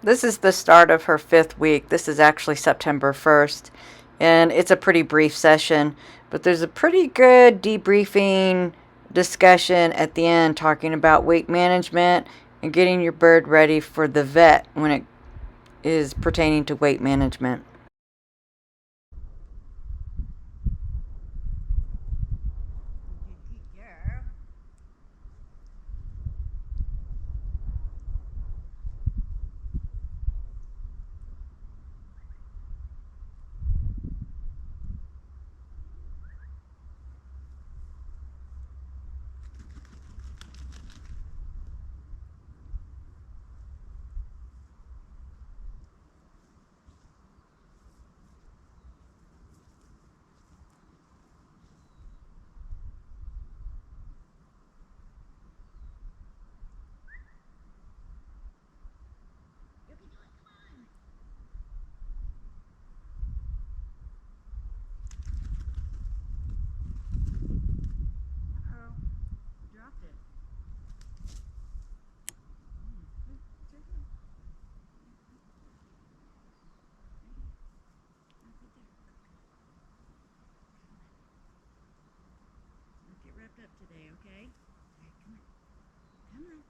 This is the start of her 5th week. This is actually September 1st, and it's a pretty brief session, but there's a pretty good debriefing discussion at the end talking about weight management and getting your bird ready for the vet when it is pertaining to weight management. Today, okay? Come on. Come on.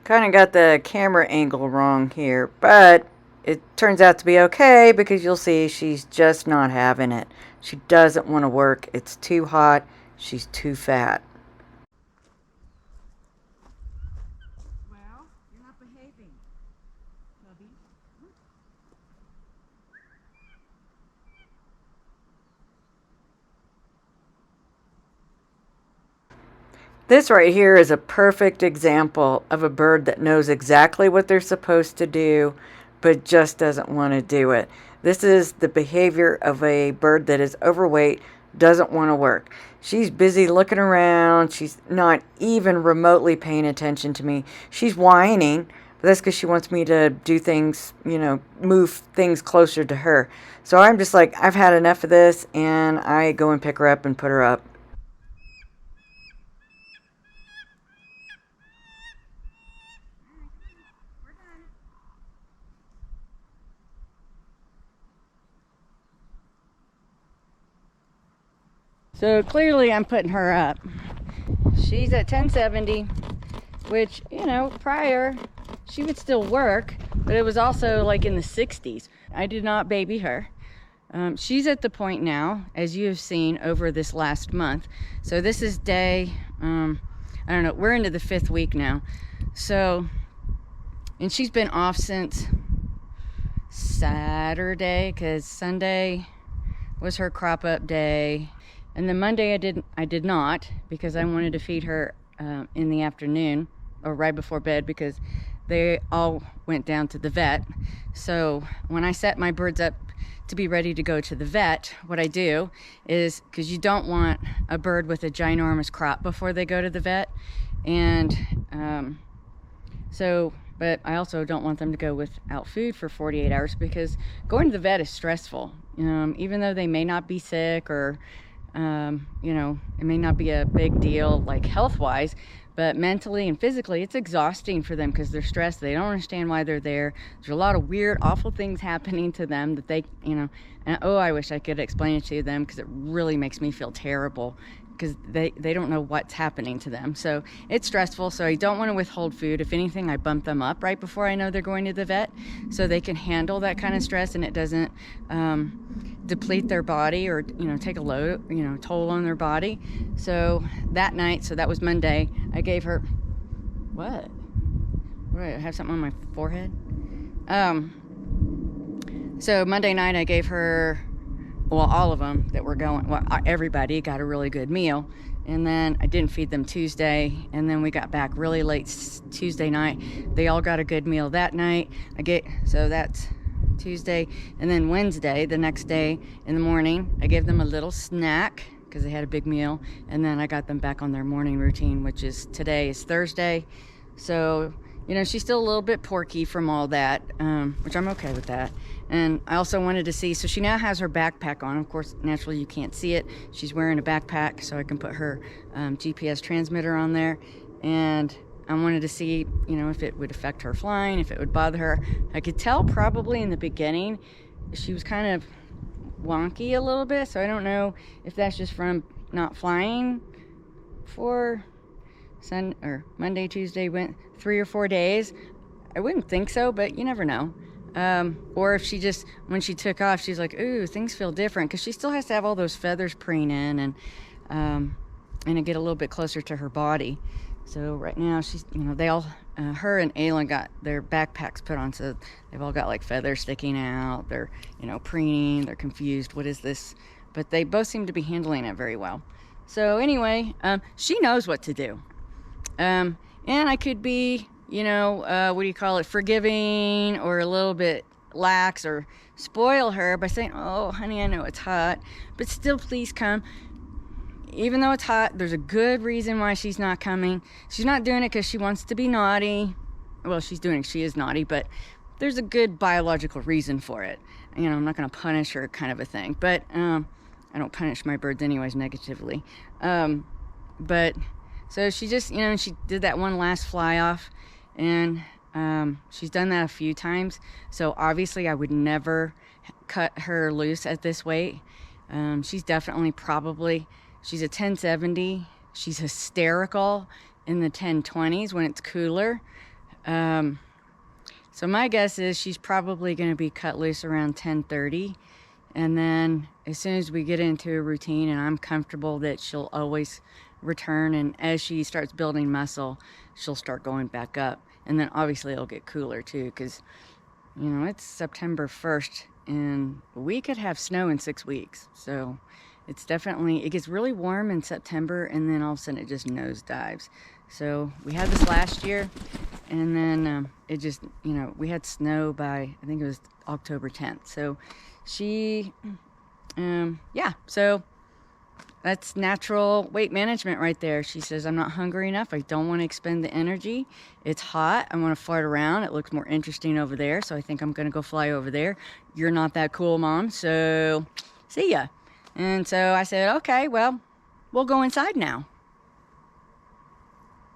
Kind of got the camera angle wrong here, but it turns out to be okay because you'll see she's just not having it. She doesn't want to work. It's too hot. She's too fat. Well, you're not behaving, Bubby. This right here is a perfect example of a bird that knows exactly what they're supposed to do, but just doesn't want to do it. This is the behavior of a bird that is overweight, doesn't want to work. She's busy looking around. She's not even remotely paying attention to me. She's whining, but that's because she wants me to do things, move things closer to her. So I'm just like, I've had enough of this, and I go and pick her up and put her up. So clearly I'm putting her up. She's at 1070, which, prior she would still work, but it was also like in the 60s. I did not baby her. She's at the point now, as you have seen over this last month. So this is day, I don't know, we're into the 5th week now. So, and she's been off since Saturday, because Sunday was her crop up day. And then Monday I did not, because I wanted to feed her in the afternoon or right before bed, because they all went down to the vet. So when I set my birds up to be ready to go to the vet, what I do is, because you don't want a bird with a ginormous crop before they go to the vet, and but I also don't want them to go without food for 48 hours, because going to the vet is stressful. Even though they may not be sick, or it may not be a big deal like health-wise, but mentally and physically it's exhausting for them, because they're stressed. They don't understand why they're there. There's a lot of weird, awful things happening to them that they, and I wish I could explain it to them, because it really makes me feel terrible, because they don't know what's happening to them. So it's stressful. So I don't want to withhold food. If anything, I bump them up right before I know they're going to the vet, so they can handle that kind of stress and it doesn't deplete their body or take a load toll on their body. So that night, so that was Monday, I gave her what I have something on my forehead. So Monday night I gave her, well, all of them that were going, well, everybody got a really good meal. And then I didn't feed them Tuesday. And then we got back really late Tuesday night. They all got a good meal that night. So that's Tuesday. And then Wednesday, the next day in the morning, I gave them a little snack because they had a big meal. And then I got them back on their morning routine, which is today is Thursday. So, she's still a little bit porky from all that, which I'm okay with that. And I also wanted to see, so she now has her backpack on. Of course, naturally you can't see it. She's wearing a backpack, so I can put her GPS transmitter on there. And I wanted to see, if it would affect her flying, if it would bother her. I could tell probably in the beginning she was kind of wonky a little bit, so I don't know if that's just from not flying for Monday, Tuesday, went 3 or 4 days. I wouldn't think so, but you never know. Or if she just, when she took off, she's like, ooh, things feel different, because she still has to have all those feathers preen in and it get a little bit closer to her body. So right now she's, they all, her and Aylin got their backpacks put on, so they've all got like feathers sticking out. They're, preening, they're confused. What is this? But they both seem to be handling it very well. So anyway, she knows what to do. And I could be, forgiving or a little bit lax or spoil her by saying, oh, honey, I know it's hot, but still please come. Even though it's hot, there's a good reason why she's not coming. She's not doing it because she wants to be naughty. Well, she is naughty, but there's a good biological reason for it. I'm not going to punish her, kind of a thing. But I don't punish my birds anyways negatively. But so she just, she did that one last fly off, and she's done that a few times. So obviously I would never cut her loose at this weight. She's definitely she's a 1070. She's hysterical in the 1020s when it's cooler. So my guess is she's probably going to be cut loose around 1030. And then as soon as we get into a routine and I'm comfortable that she'll always return, and as she starts building muscle, she'll start going back up. And then obviously it'll get cooler too, because, it's September 1st and we could have snow in 6 weeks. So it's definitely, it gets really warm in September and then all of a sudden it just nosedives. So we had this last year, and then it just, we had snow by, I think it was October 10th. So she, so that's natural weight management right there. She says, I'm not hungry enough. I don't want to expend the energy. It's hot. I want to fart around. It looks more interesting over there. So I think I'm going to go fly over there. You're not that cool, Mom. So see ya. And so I said, okay, well, we'll go inside now.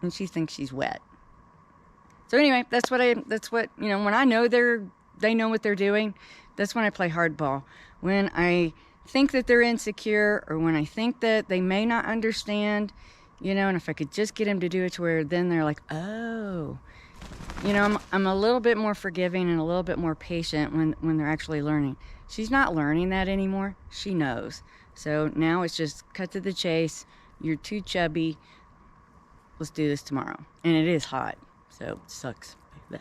And she thinks she's wet. So anyway, that's what, when I know they know what they're doing, that's when I play hardball. When I think that they're insecure, or when I think that they may not understand, and if I could just get them to do it to where then they're like, oh, I'm a little bit more forgiving and a little bit more patient when they're actually learning. She's not learning that anymore. She knows. So now it's just cut to the chase. You're too chubby. Let's do this tomorrow. And it is hot, so it sucks. Ugh.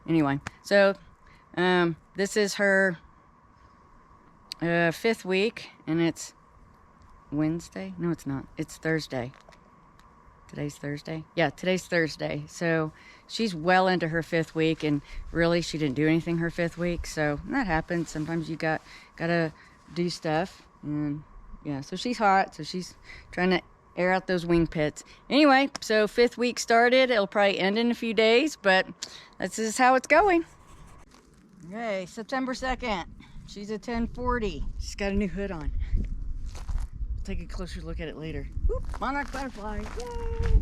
Anyway, so this is her 5th week, and it's Wednesday. No, it's not. It's Thursday. Today's Thursday. Yeah, today's Thursday. So she's well into her 5th week, and really she didn't do anything her 5th week. So that happens. Sometimes you gotta do stuff, and yeah. So she's hot. So she's trying to air out those wing pits. Anyway, so 5th week started. It'll probably end in a few days, but this is how it's going. Okay, September 2nd. She's a 1040. She's got a new hood on. We'll take a closer look at it later. Oop, monarch butterfly. Yay!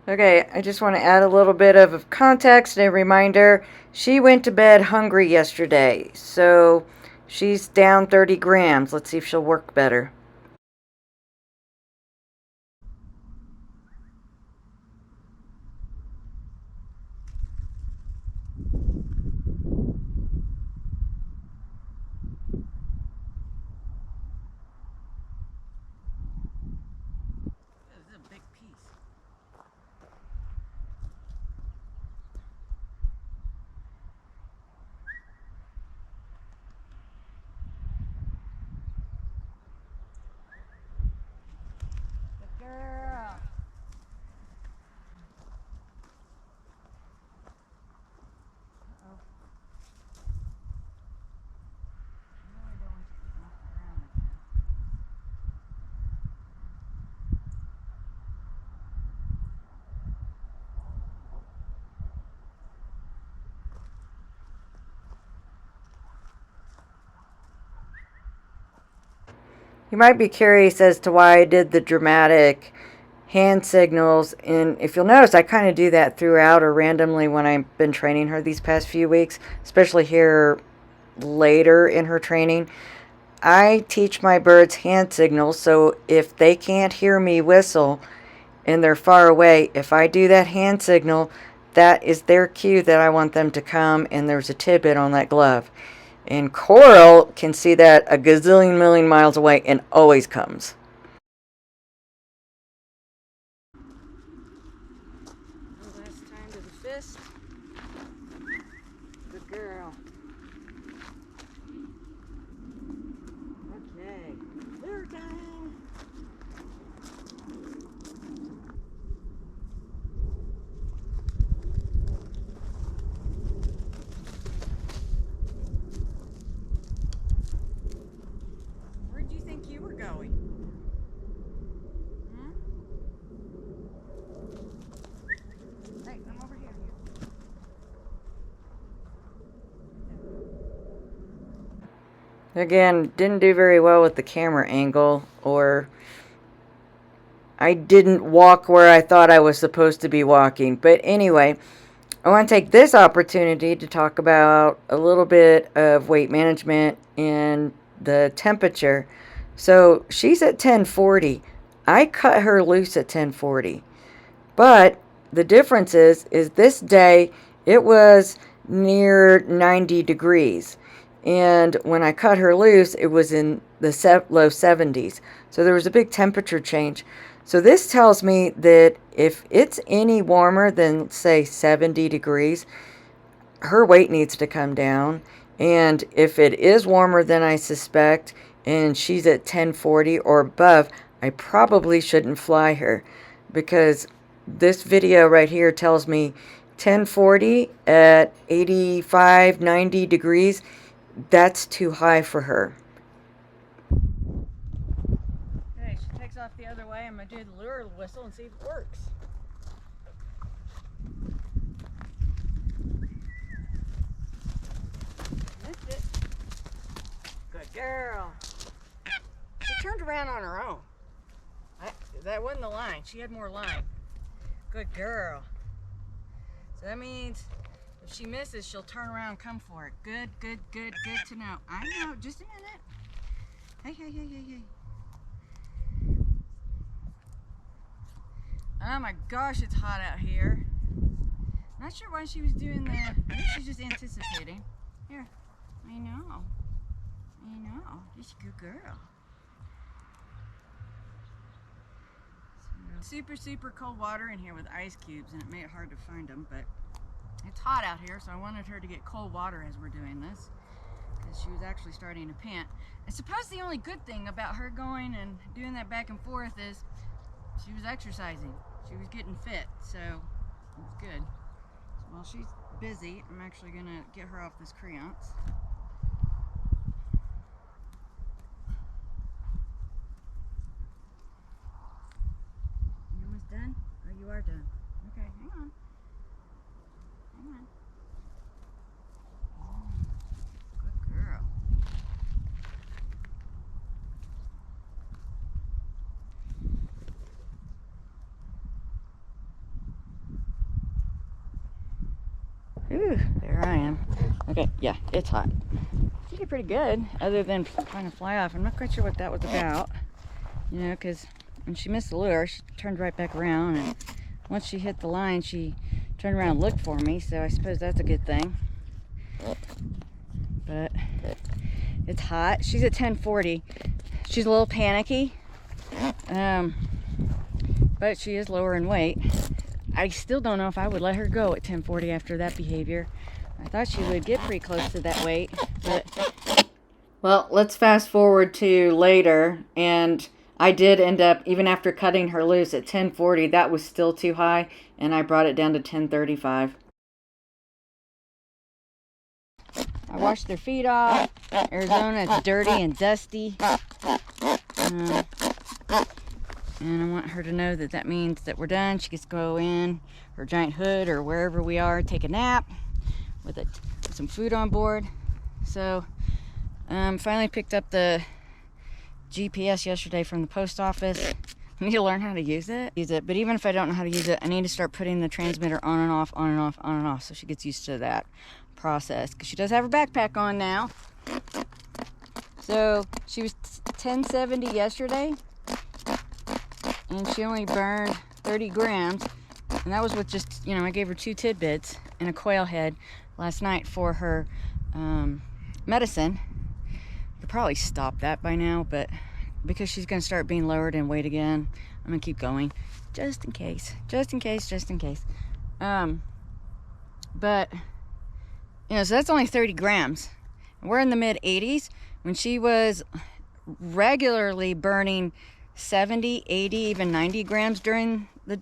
Okay, I just want to add a little bit of context and a reminder. She went to bed hungry yesterday, so she's down 30 grams. Let's see if she'll work better. girl. Uh-oh. I really don't want you getting off the ground like that. You might be curious as to why I did the dramatic hand signals, and if you'll notice, I kind of do that throughout or randomly when I've been training her these past few weeks, especially here later in her training. I teach my birds hand signals, so if they can't hear me whistle and they're far away, if I do that hand signal, that is their cue that I want them to come, and there's a tidbit on that glove. And Coral can see that a gazillion million miles away and always comes. Last time to the fist. Good girl. Okay. Lure time. Where'd you think you were going? Hmm? Hey, I'm over here. Again, didn't do very well with the camera angle, or I didn't walk where I thought I was supposed to be walking. But anyway, I want to take this opportunity to talk about a little bit of weight management and the temperature. So she's at 1040. I cut her loose at 1040. But the difference is this day it was near 90 degrees. And when I cut her loose, it was in the low 70s. So there was a big temperature change. So this tells me that if it's any warmer than, say, 70 degrees, her weight needs to come down. And if it is warmer than I suspect, and she's at 1040 or above, I probably shouldn't fly her, because this video right here tells me 1040 at 85, 90 degrees, that's too high for her. Okay, she takes off the other way. I'm going to do the lure whistle and see if it works. Missed it. Good girl. She turned around on her own. That wasn't the line. She had more line. Good girl. So that means if she misses, she'll turn around and come for it. Good, good, good, good to know. I know. Just a minute. Hey, hey, hey, hey, hey. Oh my gosh, it's hot out here. Not sure why she was doing that. I think she's just anticipating. Here. I know. I know. She's a good girl. Super, super cold water in here with ice cubes, and it made it hard to find them, but it's hot out here, so I wanted her to get cold water as we're doing this, because she was actually starting to pant. I suppose the only good thing about her going and doing that back and forth is she was exercising. She was getting fit, so it was good. So while she's busy, I'm actually going to get her off this creance. Done? Oh, you are done. Okay, hang on. Hang on. Good girl. Ooh, there I am. Okay, yeah, it's hot. She did pretty good, other than trying to fly off. I'm not quite sure what that was about, you know, because when she missed the lure, she turned right back around, and once she hit the line, she turned around and looked for me, so I suppose that's a good thing. But it's hot. She's at 1040. She's a little panicky, but she is lower in weight. I still don't know if I would let her go at 1040 after that behavior. I thought she would get pretty close to that weight, but... Well, let's fast forward to later, and I did end up, even after cutting her loose at 1040, that was still too high, and I brought it down to 1035. I washed their feet off. Arizona, it's dirty and dusty. And I want her to know that that means that we're done. She gets to go in her giant hood or wherever we are, take a nap with some food on board. So, finally picked up the GPS yesterday from the post office. I need to learn how to use it. But even if I don't know how to use it, I need to start putting the transmitter on and off, on and off, on and off, so she gets used to that process. Because she does have her backpack on now. So she was 1070 yesterday, and she only burned 30 grams. And that was with just, I gave her 2 tidbits and a quail head last night for her medicine. Could probably stop that by now, but because she's going to start being lowered in weight again, I'm going to keep going just in case. But, so that's only 30 grams. We're in the mid 80s when she was regularly burning 70, 80, even 90 grams during the,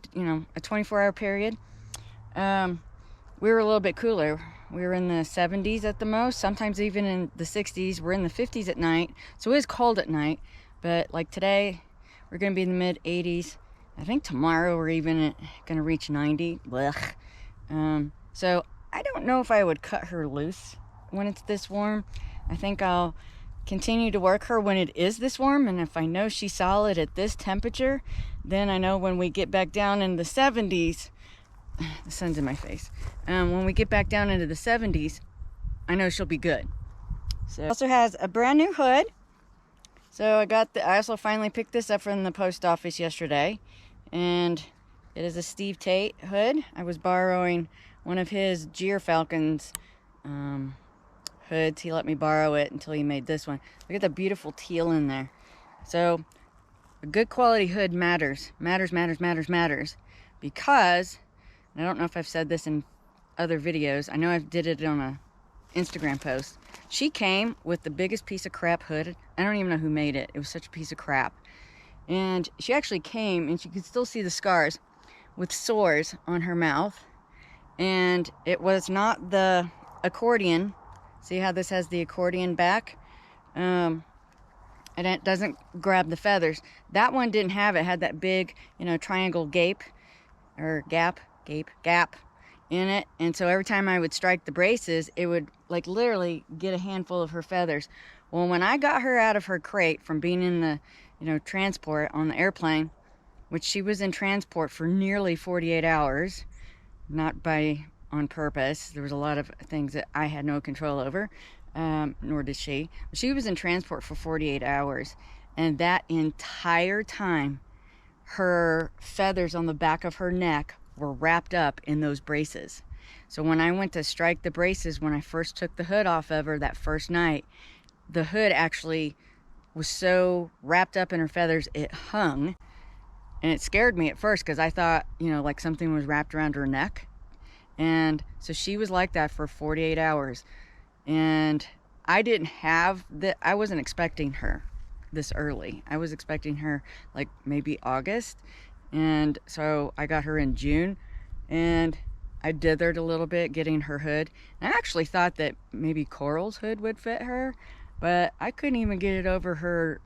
a 24-hour period. We were a little bit cooler. We were in the 70s at the most, sometimes even in the 60s. We're in the 50s at night, so it is cold at night. But like today, we're going to be in the mid 80s. I think tomorrow we're even going to reach 90. Blech. So I don't know if I would cut her loose when it's this warm. I think I'll continue to work her when it is this warm, and if I know she's solid at this temperature, then I know when we get back down in the 70s, the sun's in my face. When we get back down into the 70s, I know she'll be good. So it also has a brand new hood. So I also finally picked this up from the post office yesterday, and it is a Steve Tate hood. I was borrowing one of his Falcon's hoods. He let me borrow it until he made this one. Look at the beautiful teal in there. So a good quality hood matters, because, and I don't know if I've said this in other videos, I know I did it on a Instagram post. She came with the biggest piece of crap hood. I don't even know who made it. It was such a piece of crap. And she actually came, and you could still see the scars, with sores on her mouth. And it was not the accordion. See how this has the accordion back? And it doesn't grab the feathers. That one didn't have it. It had that big, triangle gap in it. And so every time I would strike the braces, it would like literally get a handful of her feathers. Well, when I got her out of her crate from being in the, transport on the airplane, which she was in transport for nearly 48 hours, not on purpose. There was a lot of things that I had no control over, nor did she. She was in transport for 48 hours. And that entire time, her feathers on the back of her neck were wrapped up in those braces. So when I went to strike the braces, when I first took the hood off of her that first night, the hood actually was so wrapped up in her feathers, it hung. And it scared me at first because I thought, like something was wrapped around her neck. And so she was like that for 48 hours. And I wasn't expecting her this early. I was expecting her like maybe August. And so I got her in June, and I dithered a little bit getting her hood. And I actually thought that maybe Coral's hood would fit her, but I couldn't even get it over her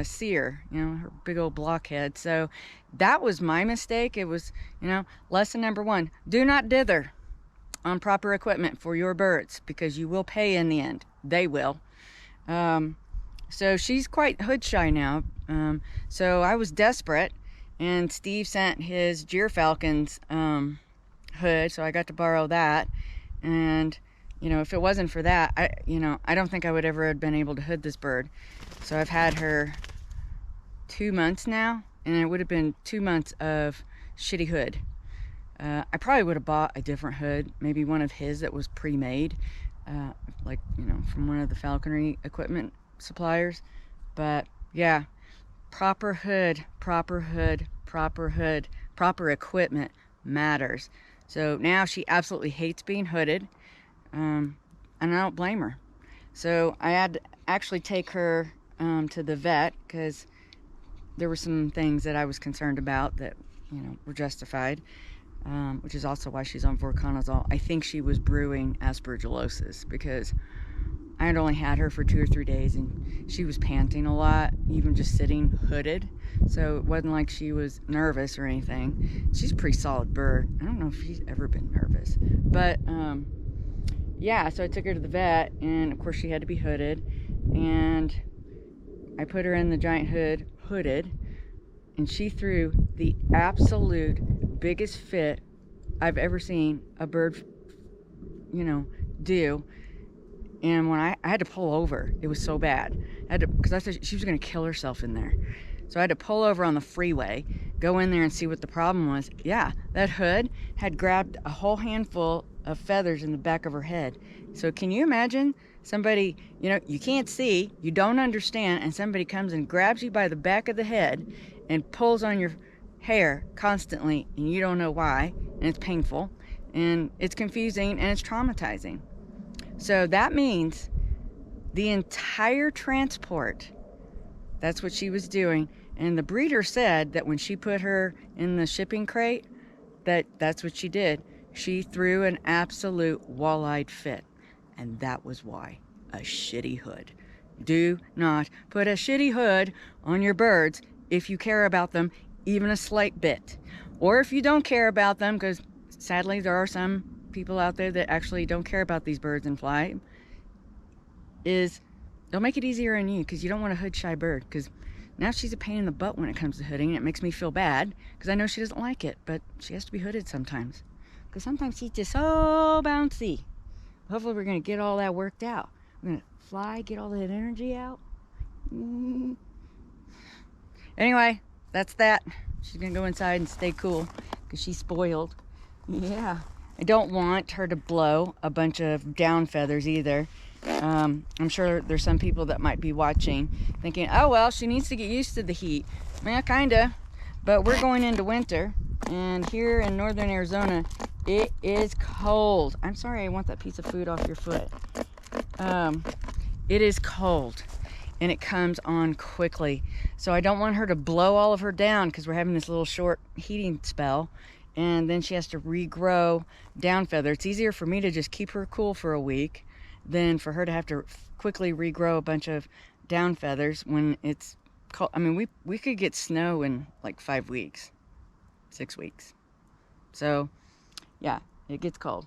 sear, her big old blockhead. So that was my mistake. It was, lesson number 1, do not dither on proper equipment for your birds, because you will pay in the end. They will. So she's quite hood shy now. So I was desperate, and Steve sent his Falcon's hood, so I got to borrow that. And if it wasn't for that, I don't think I would ever have been able to hood this bird. So I've had her 2 months now, and it would have been 2 months of shitty hood. I probably would have bought a different hood, maybe one of his that was pre-made, from one of the Falconry equipment suppliers. But yeah, proper hood, proper equipment matters. So now she absolutely hates being hooded, and I don't blame her. So I had to actually take her to the vet, because there were some things that I was concerned about that, were justified, which is also why she's on voriconazole. I think she was brewing aspergillosis because I had only had her for 2 or 3 days and she was panting a lot, even just sitting hooded. So it wasn't like she was nervous or anything. She's a pretty solid bird. I don't know if she's ever been nervous. But yeah, so I took her to the vet, and of course she had to be hooded. And I put her in the giant hood, hooded, and she threw the absolute biggest fit I've ever seen a bird, do. And when I had to pull over, it was so bad. Because I thought she was going to kill herself in there. So I had to pull over on the freeway, go in there and see what the problem was. Yeah, that hood had grabbed a whole handful of feathers in the back of her head. So can you imagine somebody, you can't see, you don't understand, and somebody comes and grabs you by the back of the head and pulls on your hair constantly, and you don't know why, and it's painful, and it's confusing, and it's traumatizing. So that means the entire transport, that's what she was doing. And the breeder said that when she put her in the shipping crate, that's what she did. She threw an absolute wall-eyed fit. And that was why. A shitty hood. Do not put a shitty hood on your birds if you care about them even a slight bit. Or if you don't care about them, because sadly there are some people out there that actually don't care about these birds and fly, they'll make it easier on you because you don't want a hood shy bird. Because now she's a pain in the butt when it comes to hooding, and it makes me feel bad because I know she doesn't like it, but she has to be hooded sometimes because sometimes she's just so bouncy. Hopefully we're going to get all that worked out. We're going to fly, get all that energy out. Anyway, that's that. She's going to go inside and stay cool because she's spoiled. Yeah. I don't want her to blow a bunch of down feathers either. I'm sure there's some people that might be watching thinking, oh, well, she needs to get used to the heat. Yeah, kinda. But we're going into winter, and here in northern Arizona, it is cold. I'm sorry, I want that piece of food off your foot. It is cold, and it comes on quickly. So I don't want her to blow all of her down because we're having this little short heating spell, and then she has to regrow down feather. It's easier for me to just keep her cool for a week than for her to have to quickly regrow a bunch of down feathers when it's cold. I mean, we could get snow in like 5 weeks, 6 weeks. So, yeah, it gets cold.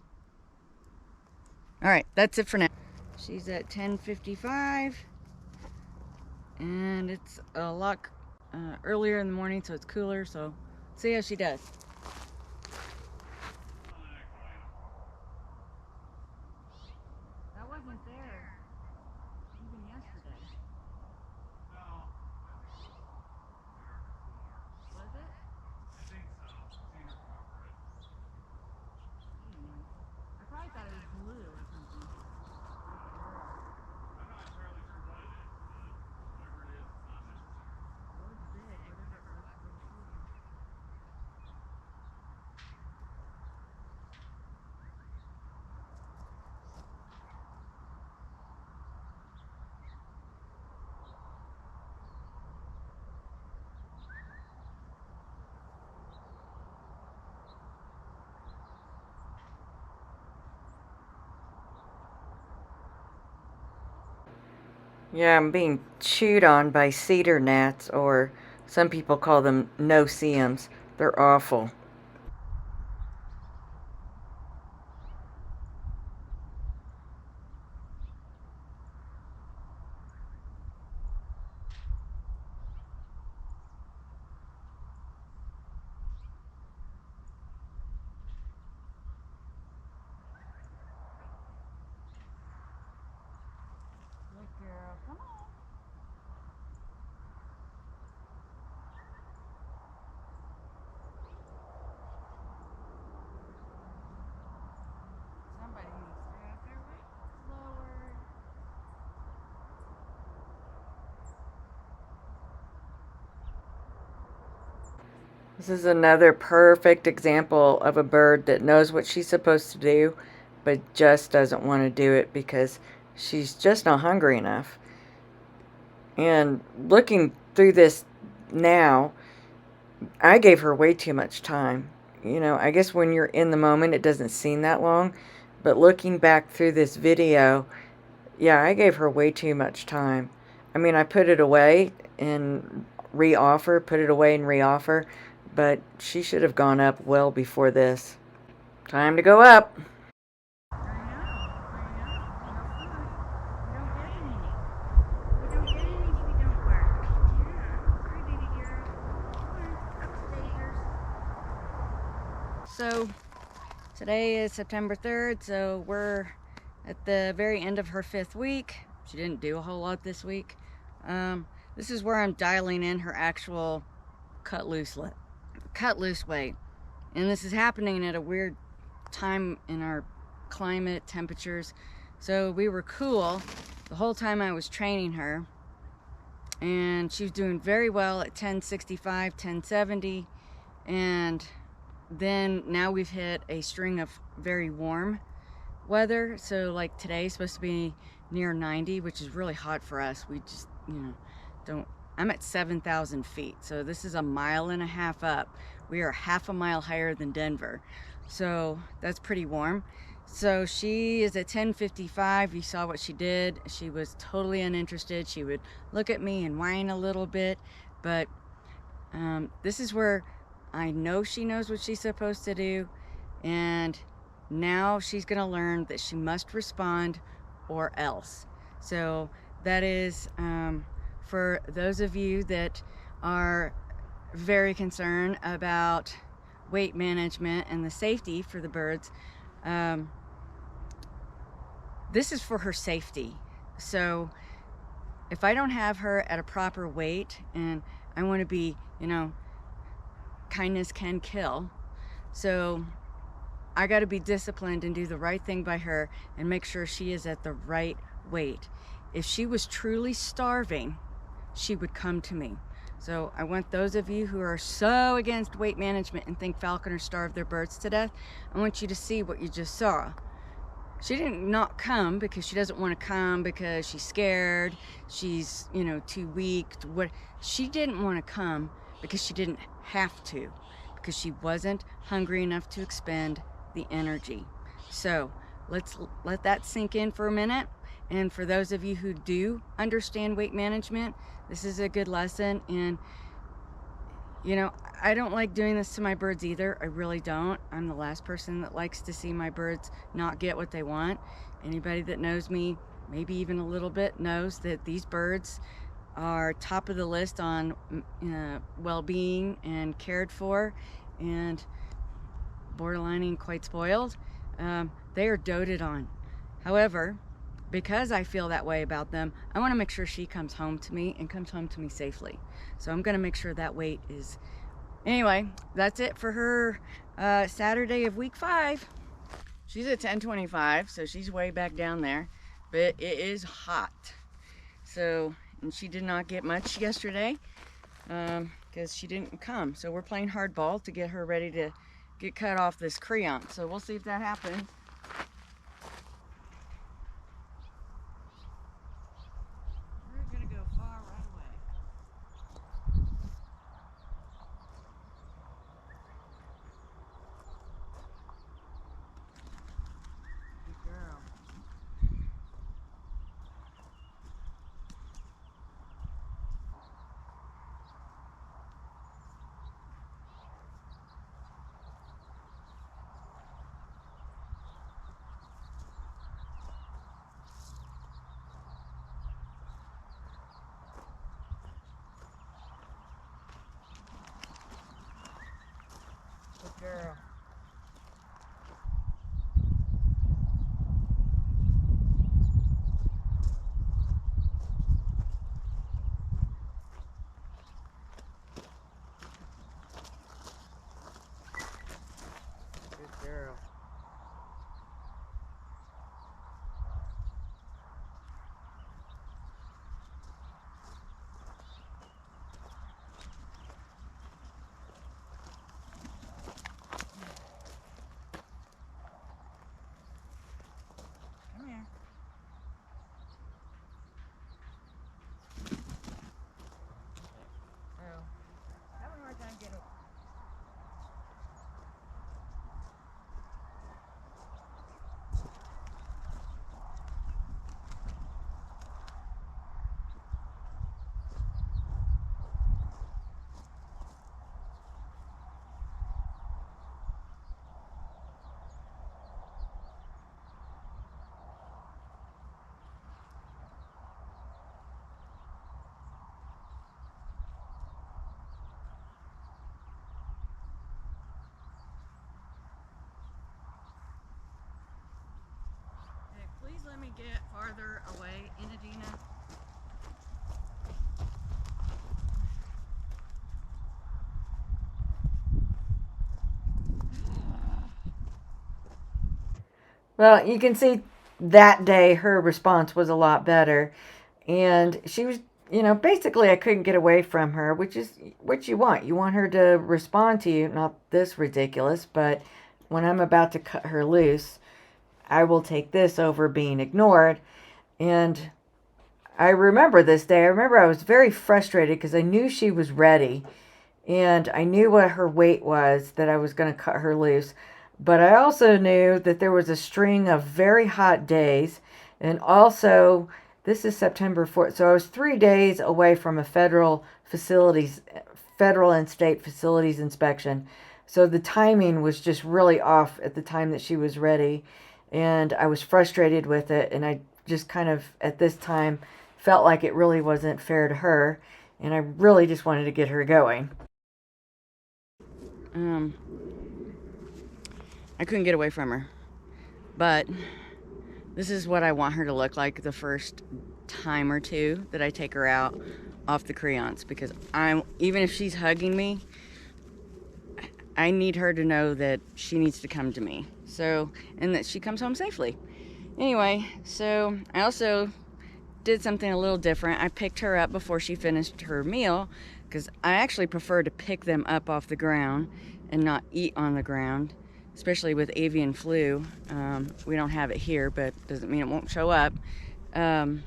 All right, that's it for now. She's at 10:55, and it's a lot earlier in the morning, so it's cooler. So, see how she does. That wasn't there even yesterday. Was it? I probably thought it was blue or something. Yeah, I'm being chewed on by cedar gnats, or some people call them no-see-ums. They're awful. Good girl, come on. Somebody needs to have their weights lowered. This is another perfect example of a bird that knows what she's supposed to do, but just doesn't want to do it because she's just not hungry enough. And looking through this now, I gave her way too much time. You know, I guess when you're in the moment, it doesn't seem that long. But looking back through this video, yeah, I gave her way too much time. I mean, I put it away and re-offer, put it away and re-offer, but she should have gone up well before this. Time to go up. I know. No food. We don't get any. We don't get any if we don't work. Yeah. Sorry, baby girl. Come on, upstairs. So today is September 3rd, so we're at the very end of her 5th week. She didn't do a whole lot this week. This is where I'm dialing in her actual cut loose weight. And this is happening at a weird time in our climate, temperatures. So we were cool the whole time I was training her. And she was doing very well at 1065, 1070. And then now we've hit a string of very warm weather. So like today's supposed to be near 90, which is really hot for us. We just, don't. I'm at 7,000 feet, so this is a mile and a half up. We are half a mile higher than Denver, so that's pretty warm. So she is at 1055. You saw what she did. She was totally uninterested. She would look at me and whine a little bit, but this is where I know she knows what she's supposed to do, and now she's gonna learn that she must respond or else. So that is for those of you that are very concerned about weight management and the safety for the birds, this is for her safety. So if I don't have her at a proper weight, and I want to be, kindness can kill, so I got to be disciplined and do the right thing by her and make sure she is at the right weight. If she was truly starving, she would come to me. So I want those of you who are so against weight management and think falconers starve their birds to death, I want you to see what you just saw. She didn't not come because she doesn't want to come because she's scared, she's, too weak. She didn't want to come because she didn't have to, because she wasn't hungry enough to expend the energy. So let's let that sink in for a minute. And for those of you who do understand weight management, this is a good lesson. And I don't like doing this to my birds either. I really don't. I'm the last person that likes to see my birds not get what they want. Anybody that knows me, maybe even a little bit, knows that these birds are top of the list on well-being and cared for, and borderlining quite spoiled. They are doted on. However, because I feel that way about them, I want to make sure she comes home to me and comes home to me safely. So I'm going to make sure that weight is... Anyway, that's it for her Saturday of week 5. She's at 1025, so she's way back down there. But it is hot. So, and she did not get much yesterday because she didn't come. So we're playing hardball to get her ready to get cut off this creance. So we'll see if that happens. We're gonna go far right away. Good girl. me get farther away, Enedina? Well, you can see that day her response was a lot better. And she was, basically I couldn't get away from her, which is what you want. You want her to respond to you, not this ridiculous, but when I'm about to cut her loose, I will take this over being ignored. And I remember this day. I remember I was very frustrated because I knew she was ready and I knew what her weight was that I was going to cut her loose. But I also knew that there was a string of very hot days. And also, this is September 4th. So I was 3 days away from a federal and state facilities inspection. So the timing was just really off at the time that she was ready. And I was frustrated with it. And I just kind of, at this time, felt like it really wasn't fair to her. And I really just wanted to get her going. I couldn't get away from her, but this is what I want her to look like the first time or two that I take her out off the creance, because even if she's hugging me, I need her to know that she needs to come to me, and that she comes home safely. Anyway, so I also did something a little different. I picked her up before she finished her meal, because I actually prefer to pick them up off the ground and not eat on the ground, especially with avian flu. We don't have it here, but doesn't mean it won't show up. And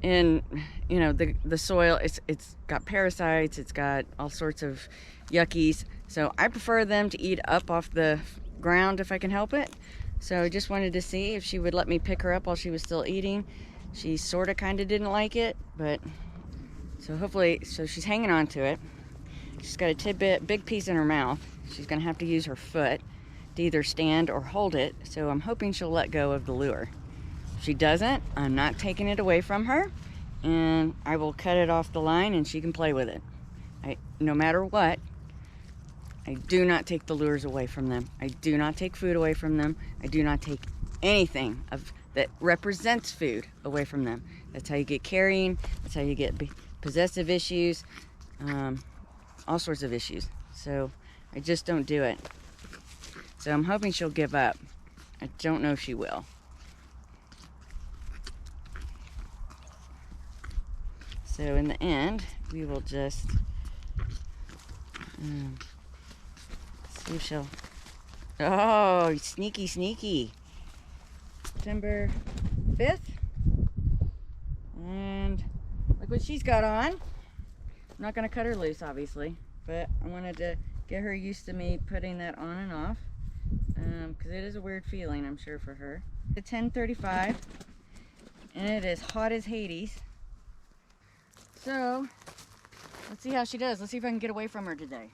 the soil, it's got parasites, it's got all sorts of yuckies, so I prefer them to eat up off the ground if I can help it. So I just wanted to see if she would let me pick her up while she was still eating. She sort of kind of didn't like it, but so she's hanging on to it. She's got a big piece in her mouth. She's gonna have to use her foot to either stand or hold it, so I'm hoping she'll let go of the lure. If she doesn't, I'm not taking it away from her, and I will cut it off the line and she can play with it. No matter what, I do not take the lures away from them. I do not take food away from them. I do not take anything that represents food away from them. That's how you get carrying. That's how you get possessive issues, all sorts of issues. So I just don't do it. So I'm hoping she'll give up. I don't know if she will. So in the end, we will just see if she'll... Oh, sneaky. September 5th. And look what she's got on. I'm not going to cut her loose, obviously, but I wanted to get her used to me putting that on and off, because it is a weird feeling, I'm sure, for her. It's 10:35, and it is hot as Hades. So let's see how she does. Let's see if I can get away from her today.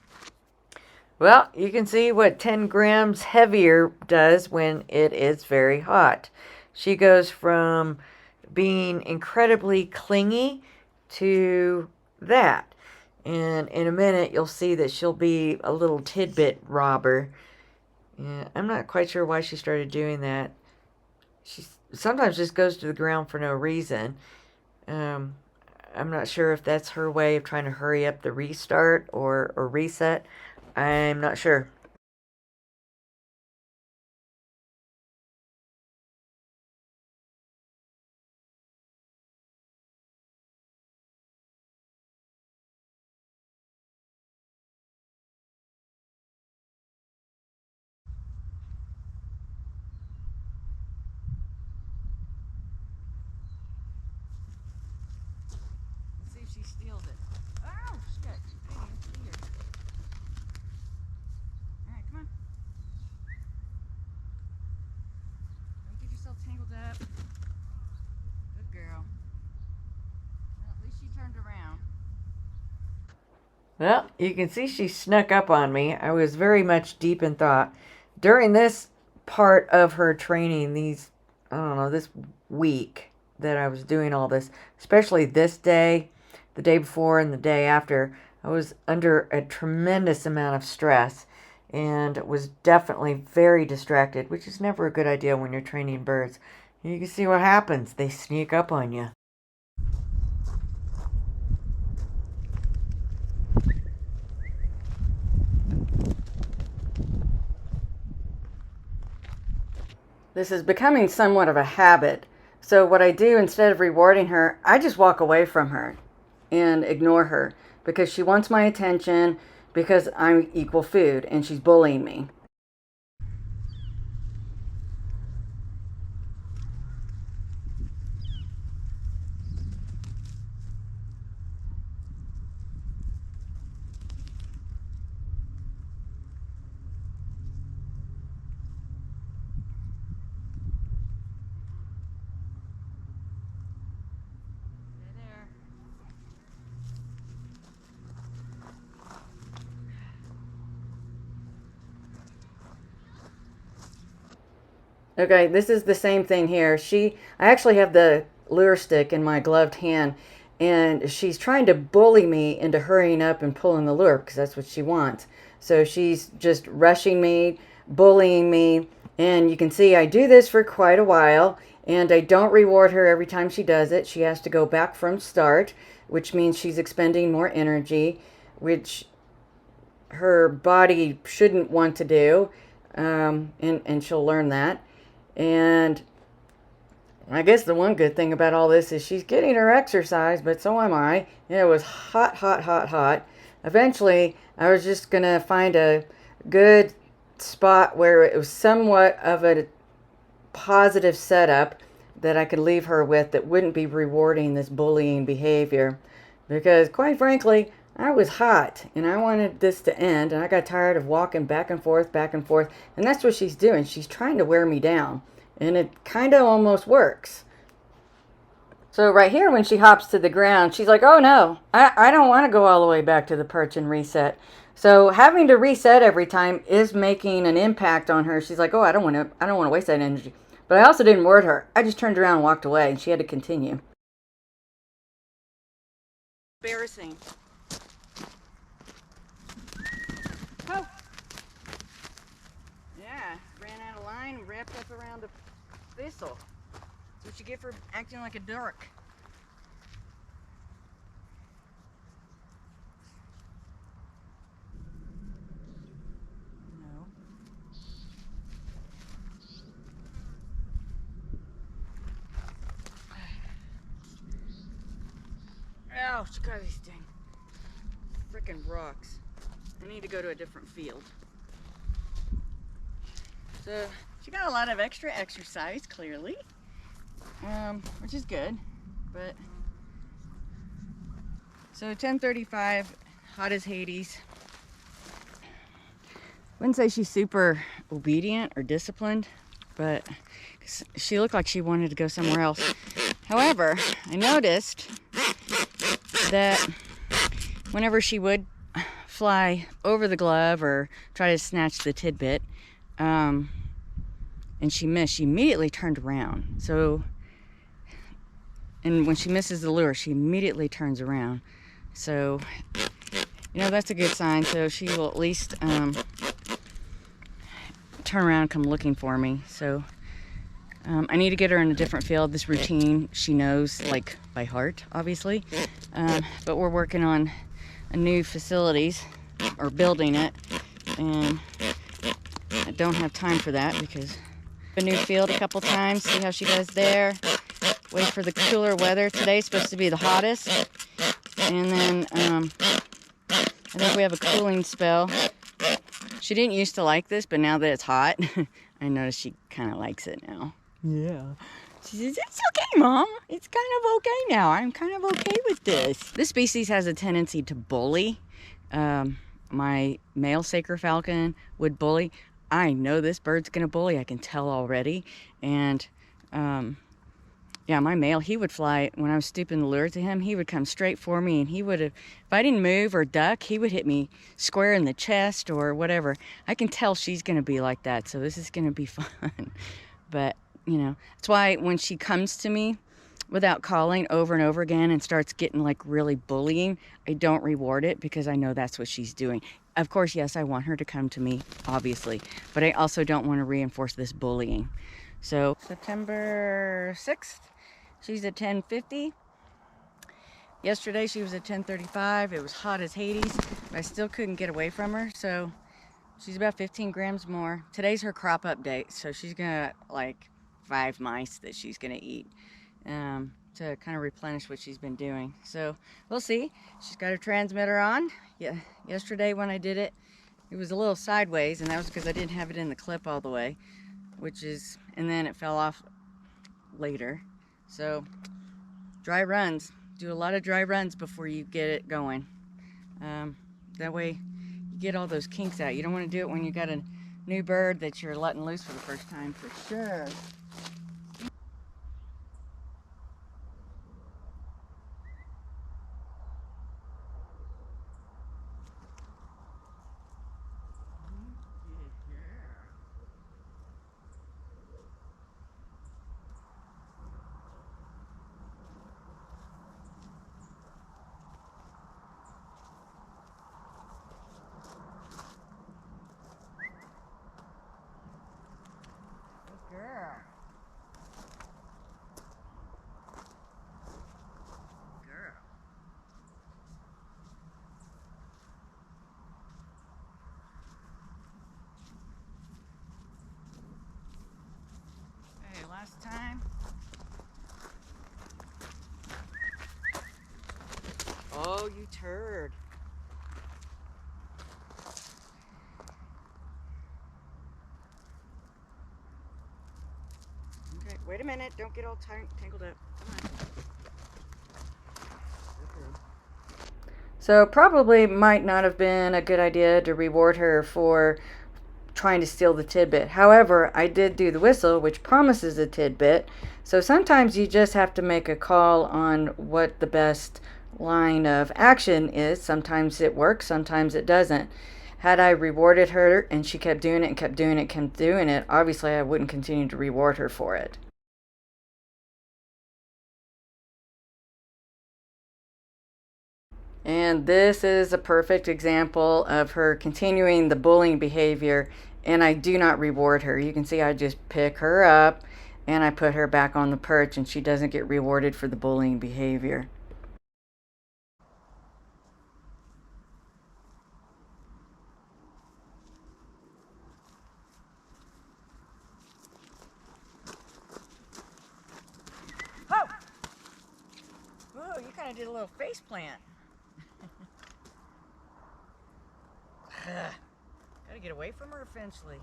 Well, you can see what 10 grams heavier does when it is very hot. She goes from being incredibly clingy to that. And in a minute, you'll see that she'll be a little tidbit robber. Yeah, I'm not quite sure why she started doing that. She sometimes just goes to the ground for no reason. I'm not sure if that's her way of trying to hurry up the restart or reset. I'm not sure. Let's see if she steals it. Oh, shit. I didn't even see her. Alright, come on. Don't get yourself tangled up. Good girl. Well, at least she turned around. Well, you can see she snuck up on me. I was very much deep in thought. During this part of her training, this week that I was doing all this, especially this day, the day before and the day after, I was under a tremendous amount of stress and was definitely very distracted, which is never a good idea when you're training birds. You can see what happens. They sneak up on you. This is becoming somewhat of a habit. So what I do, instead of rewarding her, I just walk away from her and ignore her because she wants my attention because I'm equal food and she's bullying me. Okay, this is the same thing here. I actually have the lure stick in my gloved hand, and she's trying to bully me into hurrying up and pulling the lure because that's what she wants. So she's just rushing me, bullying me, and you can see I do this for quite a while, and I don't reward her every time she does it. She has to go back from start, which means she's expending more energy, which her body shouldn't want to do, and she'll learn that. And I guess the one good thing about all this is she's getting her exercise, but so am I. It was hot, hot, hot, hot. Eventually, I was just going to find a good spot where it was somewhat of a positive setup that I could leave her with that wouldn't be rewarding this bullying behavior. Because, quite frankly, I was hot and I wanted this to end, and I got tired of walking back and forth, and that's what she's doing. She's trying to wear me down, and it kind of almost works. So right here, when she hops to the ground, she's like, oh no, I don't want to go all the way back to the perch and reset. So having to reset every time is making an impact on her. She's like, oh, I don't want to waste that energy. But I also didn't word her. I just turned around and walked away, and she had to continue. Embarrassing. Oh. Yeah, ran out of line, wrapped up around a thistle. That's what you get for acting like a dork. No. Oh, she got these dang frickin' rocks. I need to go to a different field. So she got a lot of extra exercise, clearly, which is good. But so 10:35, hot as Hades. Wouldn't say she's super obedient or disciplined, but she looked like she wanted to go somewhere else. However, I noticed that whenever she would fly over the glove or try to snatch the tidbit, and she missed, she immediately turned around. So, and when she misses the lure, she immediately turns around. So, you know, that's a good sign. So she will at least turn around and come looking for me. So I need to get her in a different field. This routine she knows like by heart, obviously, but we're working on a new facilities, or building it, and I don't have time for that because a new field a couple times, see how she does there, wait for the cooler weather. Today's supposed to be the hottest, and then I think we have a cooling spell. She didn't used to like this, but now that it's hot, I notice she kind of likes it now. Yeah. She says, it's okay, Mom. It's kind of okay now. I'm kind of okay with this. This species has a tendency to bully. My male sacred falcon would bully. I know this bird's going to bully. I can tell already. And, yeah, my male, he would fly. When I was stooping the lure to him, he would come straight for me, and he would have, if I didn't move or duck, he would hit me square in the chest or whatever. I can tell she's going to be like that, so this is going to be fun. But, you know, that's why when she comes to me without calling over and over again and starts getting like really bullying, I don't reward it because I know that's what she's doing. Of course, yes, I want her to come to me, obviously, but I also don't want to reinforce this bullying. So September 6th, she's at 1050. Yesterday she was at 1035. It was hot as Hades, but I still couldn't get away from her. So she's about 15 grams more. Today's her crop update, so she's gonna like 5 mice that she's gonna eat to kind of replenish what she's been doing. So we'll see. She's got her transmitter on. Yeah, yesterday when I did it, it was a little sideways, and that was because I didn't have it in the clip all the way, and then it fell off later. So dry runs. Do a lot of dry runs before you get it going. That way you get all those kinks out. You don't want to do it when you got a new bird that you're letting loose for the first time, for sure. Girl. Girl. Hey, last time. Oh, you turd. Okay, wait a minute. Don't get all tangled up. Come on. So probably might not have been a good idea to reward her for trying to steal the tidbit. However, I did do the whistle, which promises a tidbit. So sometimes you just have to make a call on what the best line of action is. Sometimes it works, sometimes it doesn't. Had I rewarded her and she kept doing it and kept doing it, kept doing it, obviously I wouldn't continue to reward her for it. And this is a perfect example of her continuing the bullying behavior, and I do not reward her. You can see I just pick her up and I put her back on the perch, and she doesn't get rewarded for the bullying behavior. Oh! Ooh, you kind of did a little face plant. Gotta get away from her eventually.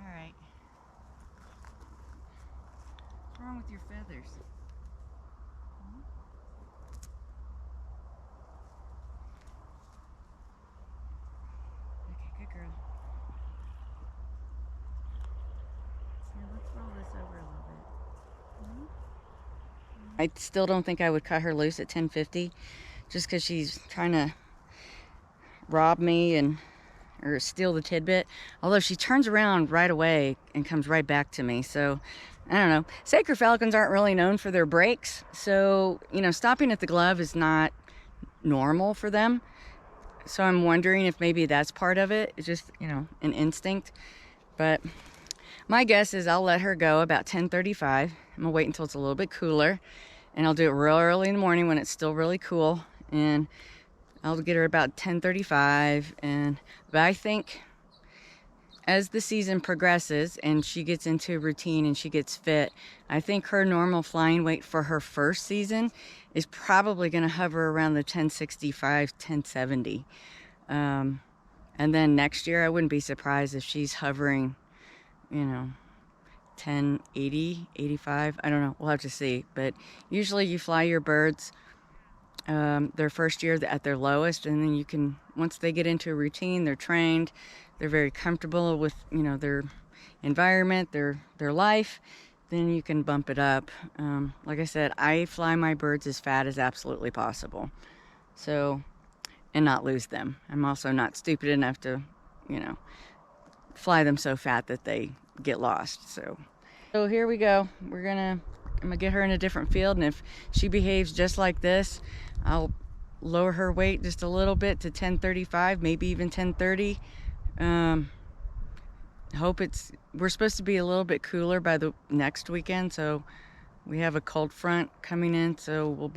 Alright. What's wrong with your feathers? Okay, good girl. Now let's roll this over a little bit. I still don't think I would cut her loose at 1050, just because she's trying to rob me or steal the tidbit. Although she turns around right away and comes right back to me. So I don't know. Sacred falcons aren't really known for their breaks. So, stopping at the glove is not normal for them. So I'm wondering if maybe that's part of it. It's just, an instinct. But my guess is I'll let her go about 10:35. I'm gonna wait until it's a little bit cooler, and I'll do it real early in the morning when it's still really cool, and I'll get her about 10:35. But I think as the season progresses and she gets into a routine and she gets fit, I think her normal flying weight for her first season is probably going to hover around the 1065, 1070. And then next year, I wouldn't be surprised if she's hovering, 1080, 85. I don't know. We'll have to see. But usually you fly your birds their first year at their lowest, and then you can, once they get into a routine, they're trained, they're very comfortable with their environment, their life, then you can bump it up. Like I said, I fly my birds as fat as absolutely possible, so, and not lose them. I'm also not stupid enough to fly them so fat that they get lost. So here we go. I'm gonna get her in a different field, and if she behaves just like this, I'll lower her weight just a little bit to 1035, maybe even 1030. hope we're supposed to be a little bit cooler by the next weekend, so we have a cold front coming in, so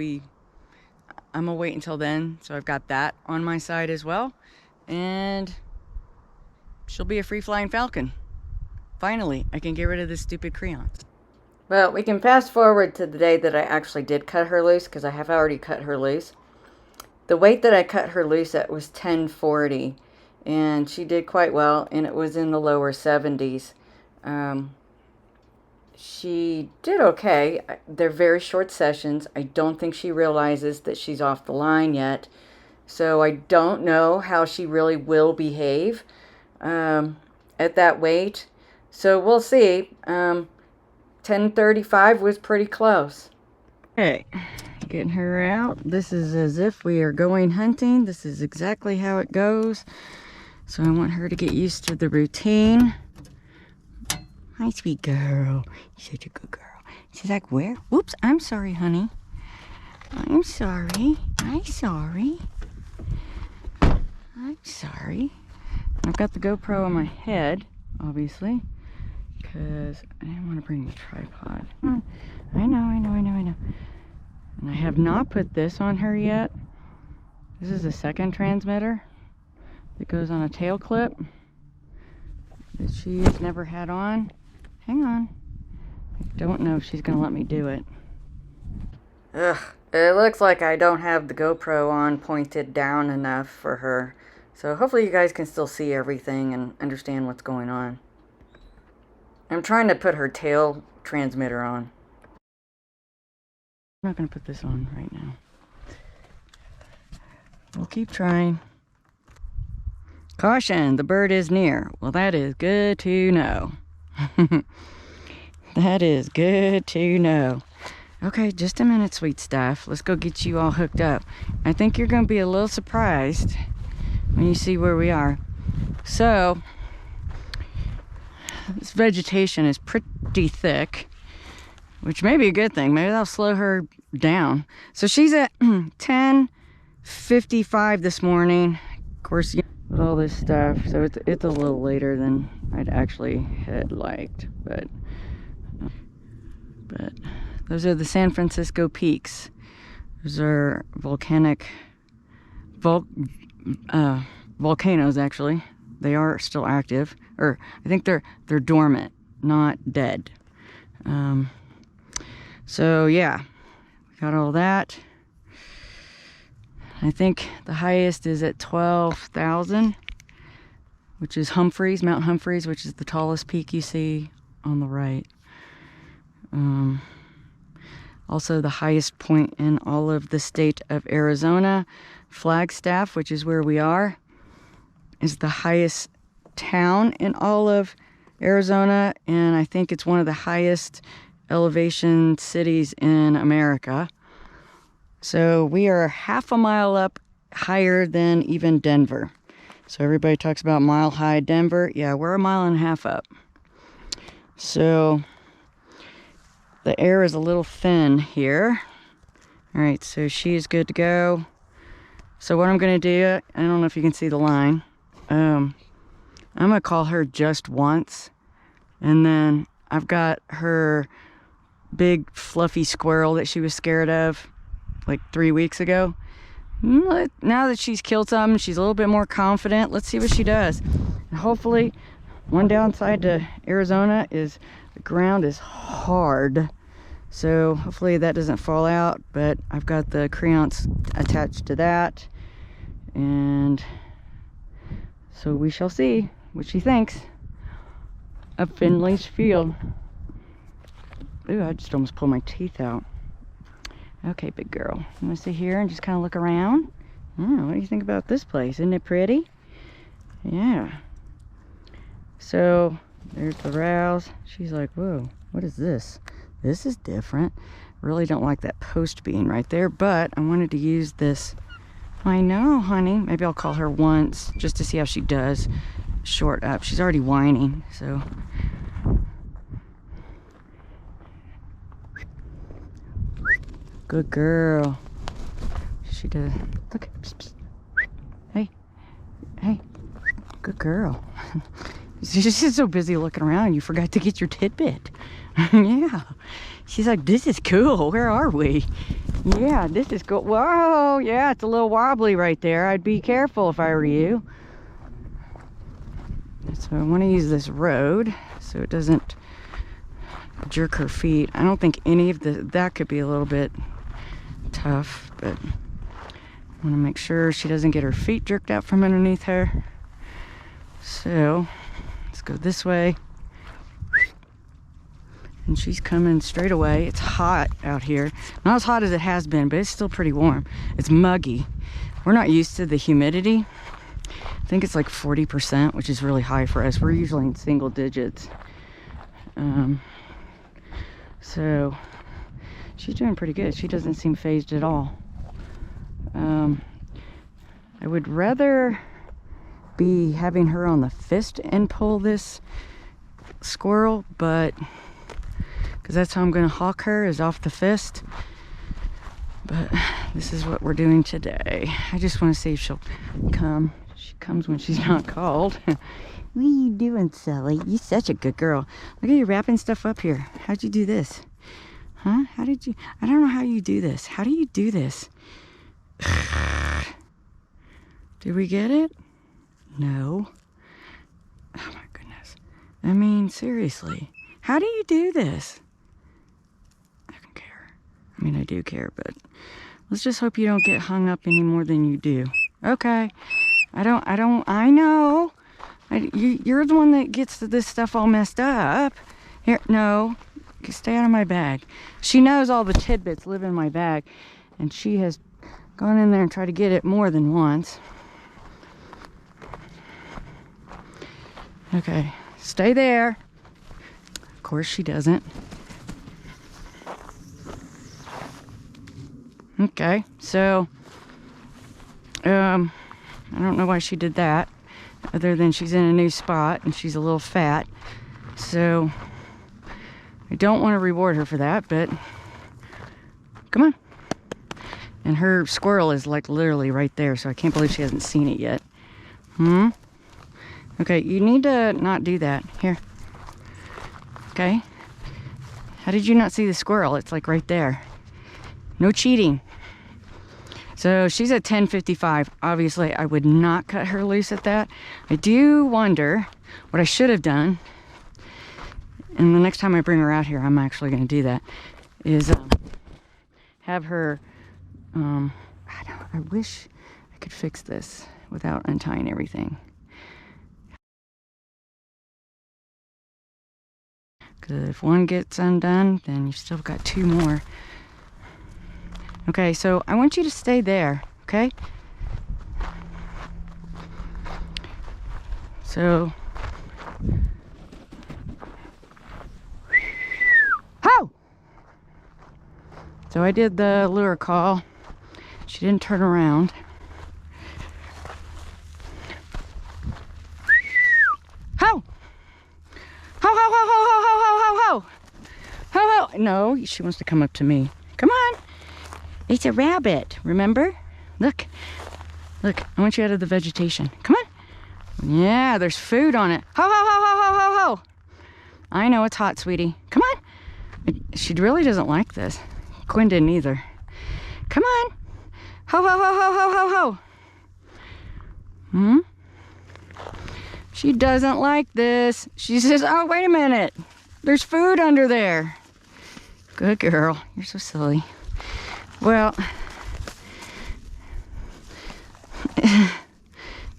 I'm gonna wait until then, so I've got that on my side as well, and she'll be a free-flying falcon. Finally, I can get rid of this stupid creance. Well, we can fast forward to the day that I actually did cut her loose, because I have already cut her loose. The weight that I cut her loose at was 1040, and she did quite well, and it was in the lower 70s. She did okay. They're very short sessions. I don't think she realizes that she's off the line yet, so I don't know how she really will behave at that weight. So we'll see. 1035 was pretty close. Okay, getting her out. This is as if we are going hunting. This is exactly how it goes. So I want her to get used to the routine. Hi, sweet girl. You're such a good girl. She's like, where? Whoops, I'm sorry, honey. I'm sorry. I'm sorry. I'm sorry. I've got the GoPro on my head, obviously, because I didn't want to bring the tripod. I know. And I have not put this on her yet. This is a second transmitter that goes on a tail clip that she has never had on. Hang on. I don't know if she's going to let me do it. Ugh, it looks like I don't have the GoPro on pointed down enough for her. So hopefully you guys can still see everything and understand what's going on. I'm trying to put her tail transmitter on. I'm not going to put this on right now. We'll keep trying. Caution, the bird is near. Well, that is good to know. That is good to know. Okay, just a minute, sweet stuff. Let's go get you all hooked up. I think you're going to be a little surprised when you see where we are. So, this vegetation is pretty thick, which may be a good thing. Maybe that'll slow her down. So she's at 10:55 this morning. Of course, with all this stuff, so it's a little later than I'd actually had liked, but those are the San Francisco peaks. Those are volcanoes, actually. They are still active, or I think they're dormant, not dead. So yeah, we got all that. I think the highest is at 12,000, which is Mount Humphreys, which is the tallest peak you see on the right. Also the highest point in all of the state of Arizona, Flagstaff, which is where we are, is the highest town in all of Arizona, and I think it's one of the highest elevation cities in America. So we are half a mile up higher than even Denver. So everybody talks about mile high Denver. Yeah, we're a mile and a half up. So the air is a little thin here. All right, so she is good to go. So what I'm going to do, I don't know if you can see the line. I'm going to call her just once. And then I've got her big fluffy squirrel that she was scared of like 3 weeks ago. Now that she's killed some, she's a little bit more confident. Let's see what she does. And hopefully, one downside to Arizona is the ground is hard. So hopefully that doesn't fall out, but I've got the creance attached to that. And so we shall see what she thinks of Finley's Field. Ooh, I just almost pulled my teeth out. Okay, big girl. You want to sit here and just kind of look around? Oh, what do you think about this place? Isn't it pretty? Yeah. So, there's the rouse. She's like, whoa, what is this? This is different. Really don't like that post being right there, but I wanted to use this. I know, honey. Maybe I'll call her once just to see how she does. Short up. She's already whining, so. Good girl. She does. Look. Psst, psst. Hey. Good girl. She's just so busy looking around, you forgot to get your tidbit. Yeah. She's like, this is cool. Where are we? Yeah, this is cool. Whoa, yeah, it's a little wobbly right there. I'd be careful if I were you. So I want to use this road so it doesn't jerk her feet. I don't think any of that could be a little bit tough, but I want to make sure she doesn't get her feet jerked out from underneath her. So let's go this way. And she's coming straight away. It's hot out here. Not as hot as it has been, but it's still pretty warm. It's muggy. We're not used to the humidity. I think it's like 40%, which is really high for us. We're usually in single digits. So she's doing pretty good. She doesn't seem phased at all. I would rather be having her on the fist and pull this squirrel, but because that's how I'm going to hawk her, is off the fist. But this is what we're doing today. I just want to see if she'll come. She comes when she's not called. What are you doing, Sully? You're such a good girl. Look at you wrapping stuff up here. How'd you do this? Huh? How did you? I don't know how you do this. How do you do this? Did we get it? No. Oh my goodness. I mean, seriously. How do you do this? I don't care. I mean, I do care, but let's just hope you don't get hung up any more than you do. Okay. I know. You're the one that gets this stuff all messed up. Here, no. Stay out of my bag. She knows all the tidbits live in my bag, and she has gone in there and tried to get it more than once. Okay, stay there. Of course she doesn't. Okay, so I don't know why she did that, other than she's in a new spot and she's a little fat. So I don't want to reward her for that, but come on. And her squirrel is like literally right there, so I can't believe she hasn't seen it yet. Okay, you need to not do that. Here. Okay. How did you not see the squirrel? It's like right there. No cheating. So she's at 10:55. Obviously, I would not cut her loose at that. I do wonder what I should have done. And the next time I bring her out here, I'm actually going to do that. Is have her. I wish I could fix this without untying everything. Because if one gets undone, then you've still got two more. Okay, so I want you to stay there, okay? So, ho! So I did the lure call. She didn't turn around. Ho! Ho, ho, ho, ho, ho, ho, ho, ho, ho! Ho, ho! No, she wants to come up to me. Come on! It's a rabbit, remember? Look. Look, I want you out of the vegetation. Come on. Yeah, there's food on it. Ho, ho, ho, ho, ho, ho, ho! I know it's hot, sweetie. Come on. She really doesn't like this. Quinn didn't either. Come on. Ho, ho, ho, ho, ho, ho, ho. She doesn't like this. She says, oh, wait a minute. There's food under there. Good girl. You're so silly. Well,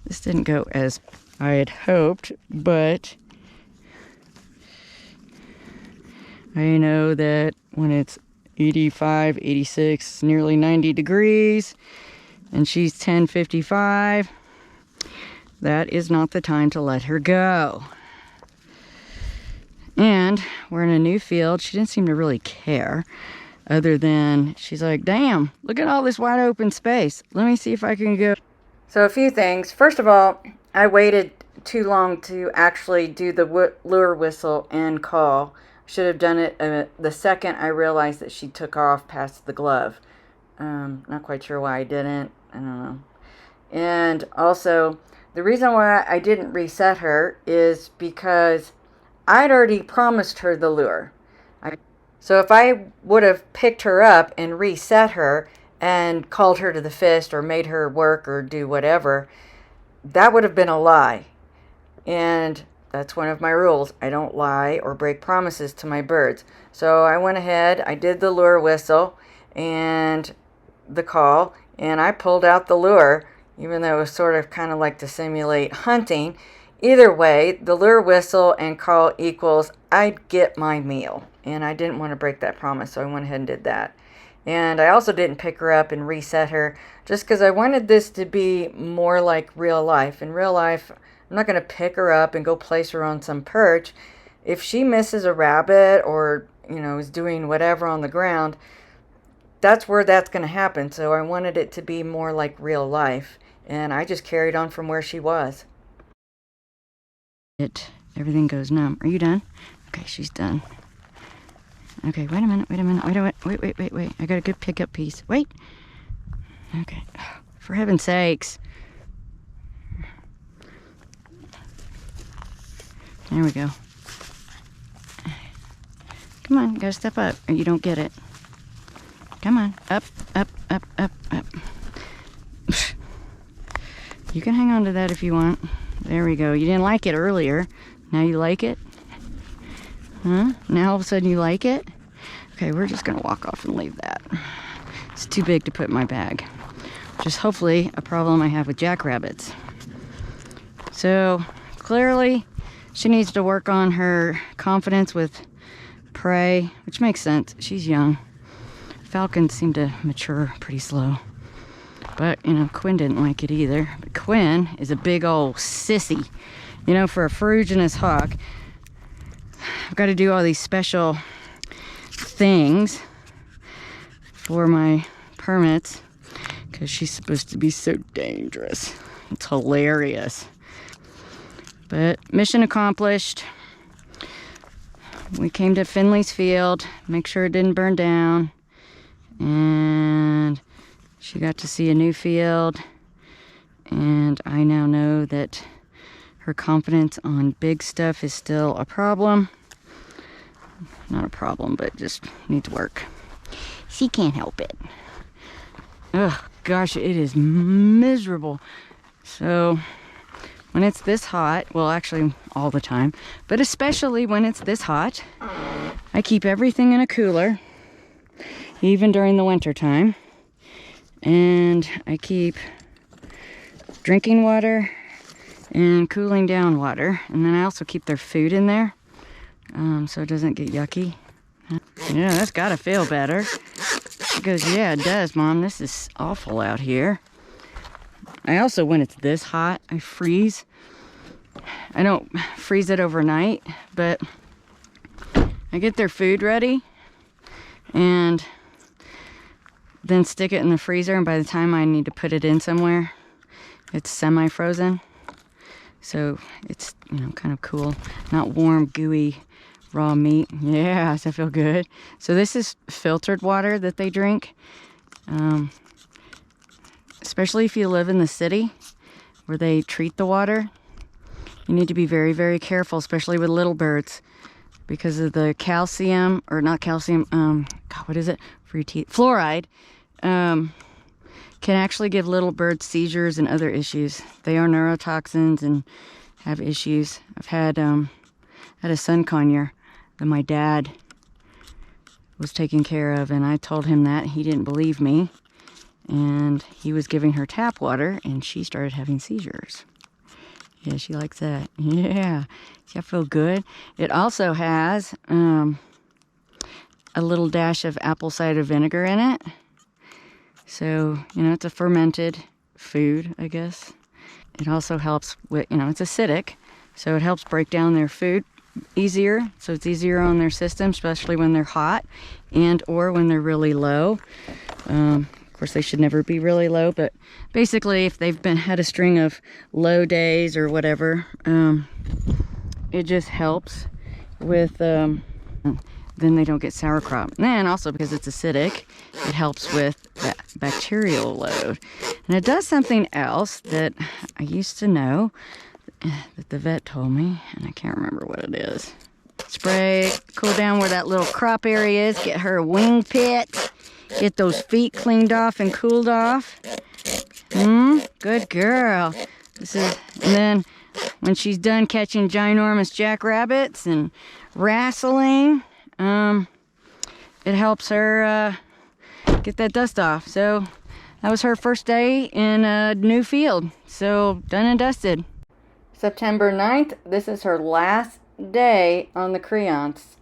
this didn't go as I had hoped, but I know that when it's 85, 86, nearly 90 degrees, and she's 10:55, that is not the time to let her go. And we're in a new field. She didn't seem to really care, other than she's like, damn, look at all this wide open space. Let me see if I can go. So a few things. First of all, I waited too long to actually do the lure whistle and call. Should have done it the second I realized that she took off past the glove. Not quite sure why I didn't. I don't know. And also, The reason why I didn't reset her is because I'd already promised her the lure. So if I would have picked her up and reset her and called her to the fist or made her work or do whatever, that would have been a lie. And that's one of my rules. I don't lie or break promises to my birds. So I went ahead, I did the lure whistle and the call, and I pulled out the lure, even though it was sort of kind of like to simulate hunting. Either way, the lure whistle and call equals I'd get my meal. And I didn't want to break that promise, so I went ahead and did that. And I also didn't pick her up and reset her just because I wanted this to be more like real life. In real life, I'm not going to pick her up and go place her on some perch. If she misses a rabbit or, is doing whatever on the ground, that's where that's going to happen. So I wanted it to be more like real life. And I just carried on from where she was. Everything goes numb. Are you done? Okay, she's done. Okay, wait a minute. Wait. I got a good pickup piece. Wait. Okay. For heaven's sakes. There we go. Come on, you gotta step up or you don't get it. Come on, up. You can hang on to that if you want. There we go. You didn't like it earlier. Now you like it? Huh? Now all of a sudden you like it? Okay, we're just gonna walk off and leave that. It's too big to put in my bag. Which is hopefully a problem I have with jackrabbits. So clearly she needs to work on her confidence with prey, which makes sense. She's young. Falcons seem to mature pretty slow. But, Quinn didn't like it either. But Quinn is a big old sissy. For a ferruginous hawk, I've got to do all these special things for my permits because she's supposed to be so dangerous. It's hilarious. But mission accomplished. We came to Finley's field, make sure it didn't burn down, and she got to see a new field, and I now know that her confidence on big stuff is still a problem. Not a problem, but just needs work. She can't help it. Oh gosh, it is miserable. So when it's this hot, well actually all the time, but especially when it's this hot, I keep everything in a cooler, even during the winter time. And I keep drinking water and cooling down water. And then I also keep their food in there so it doesn't get yucky. Yeah, that's gotta feel better. She goes, yeah, it does, Mom. This is awful out here. I also, when it's this hot, I freeze. I don't freeze it overnight, but I get their food ready and then stick it in the freezer, and by the time I need to put it in somewhere, it's semi-frozen. So it's, kind of cool. Not warm, gooey, raw meat. Yeah, does that feel good? So this is filtered water that they drink. Especially if you live in the city where they treat the water. You need to be very, very careful, especially with little birds, because of the calcium, or not calcium, God, what is it? For your teeth. Fluoride can actually give little birds seizures and other issues. They are neurotoxins and have issues. I've had a sun conure that my dad was taking care of, and I told him that. He didn't believe me, and he was giving her tap water, and she started having seizures. Yeah, she likes that. Yeah, see, I feel good. It also has a little dash of apple cider vinegar in it. So, it's a fermented food, I guess. It also helps with, it's acidic, so it helps break down their food easier. So it's easier on their system, especially when they're hot and or when they're really low. Of course, they should never be really low, but basically if they've had a string of low days or whatever, it just helps with, then they don't get sauerkraut. And then also because it's acidic, it helps with that bacterial load. And And it does something else that I used to know that the vet told me, and I can't remember what it is. Spray, cool down where that little crop area is, get her a wing pit, get those feet cleaned off and cooled off. Good girl. And then when she's done catching ginormous jackrabbits and wrestling, it helps her get that dust off. So that was her first day in a new field. So done and dusted. September 9th, this is her last day on the creance.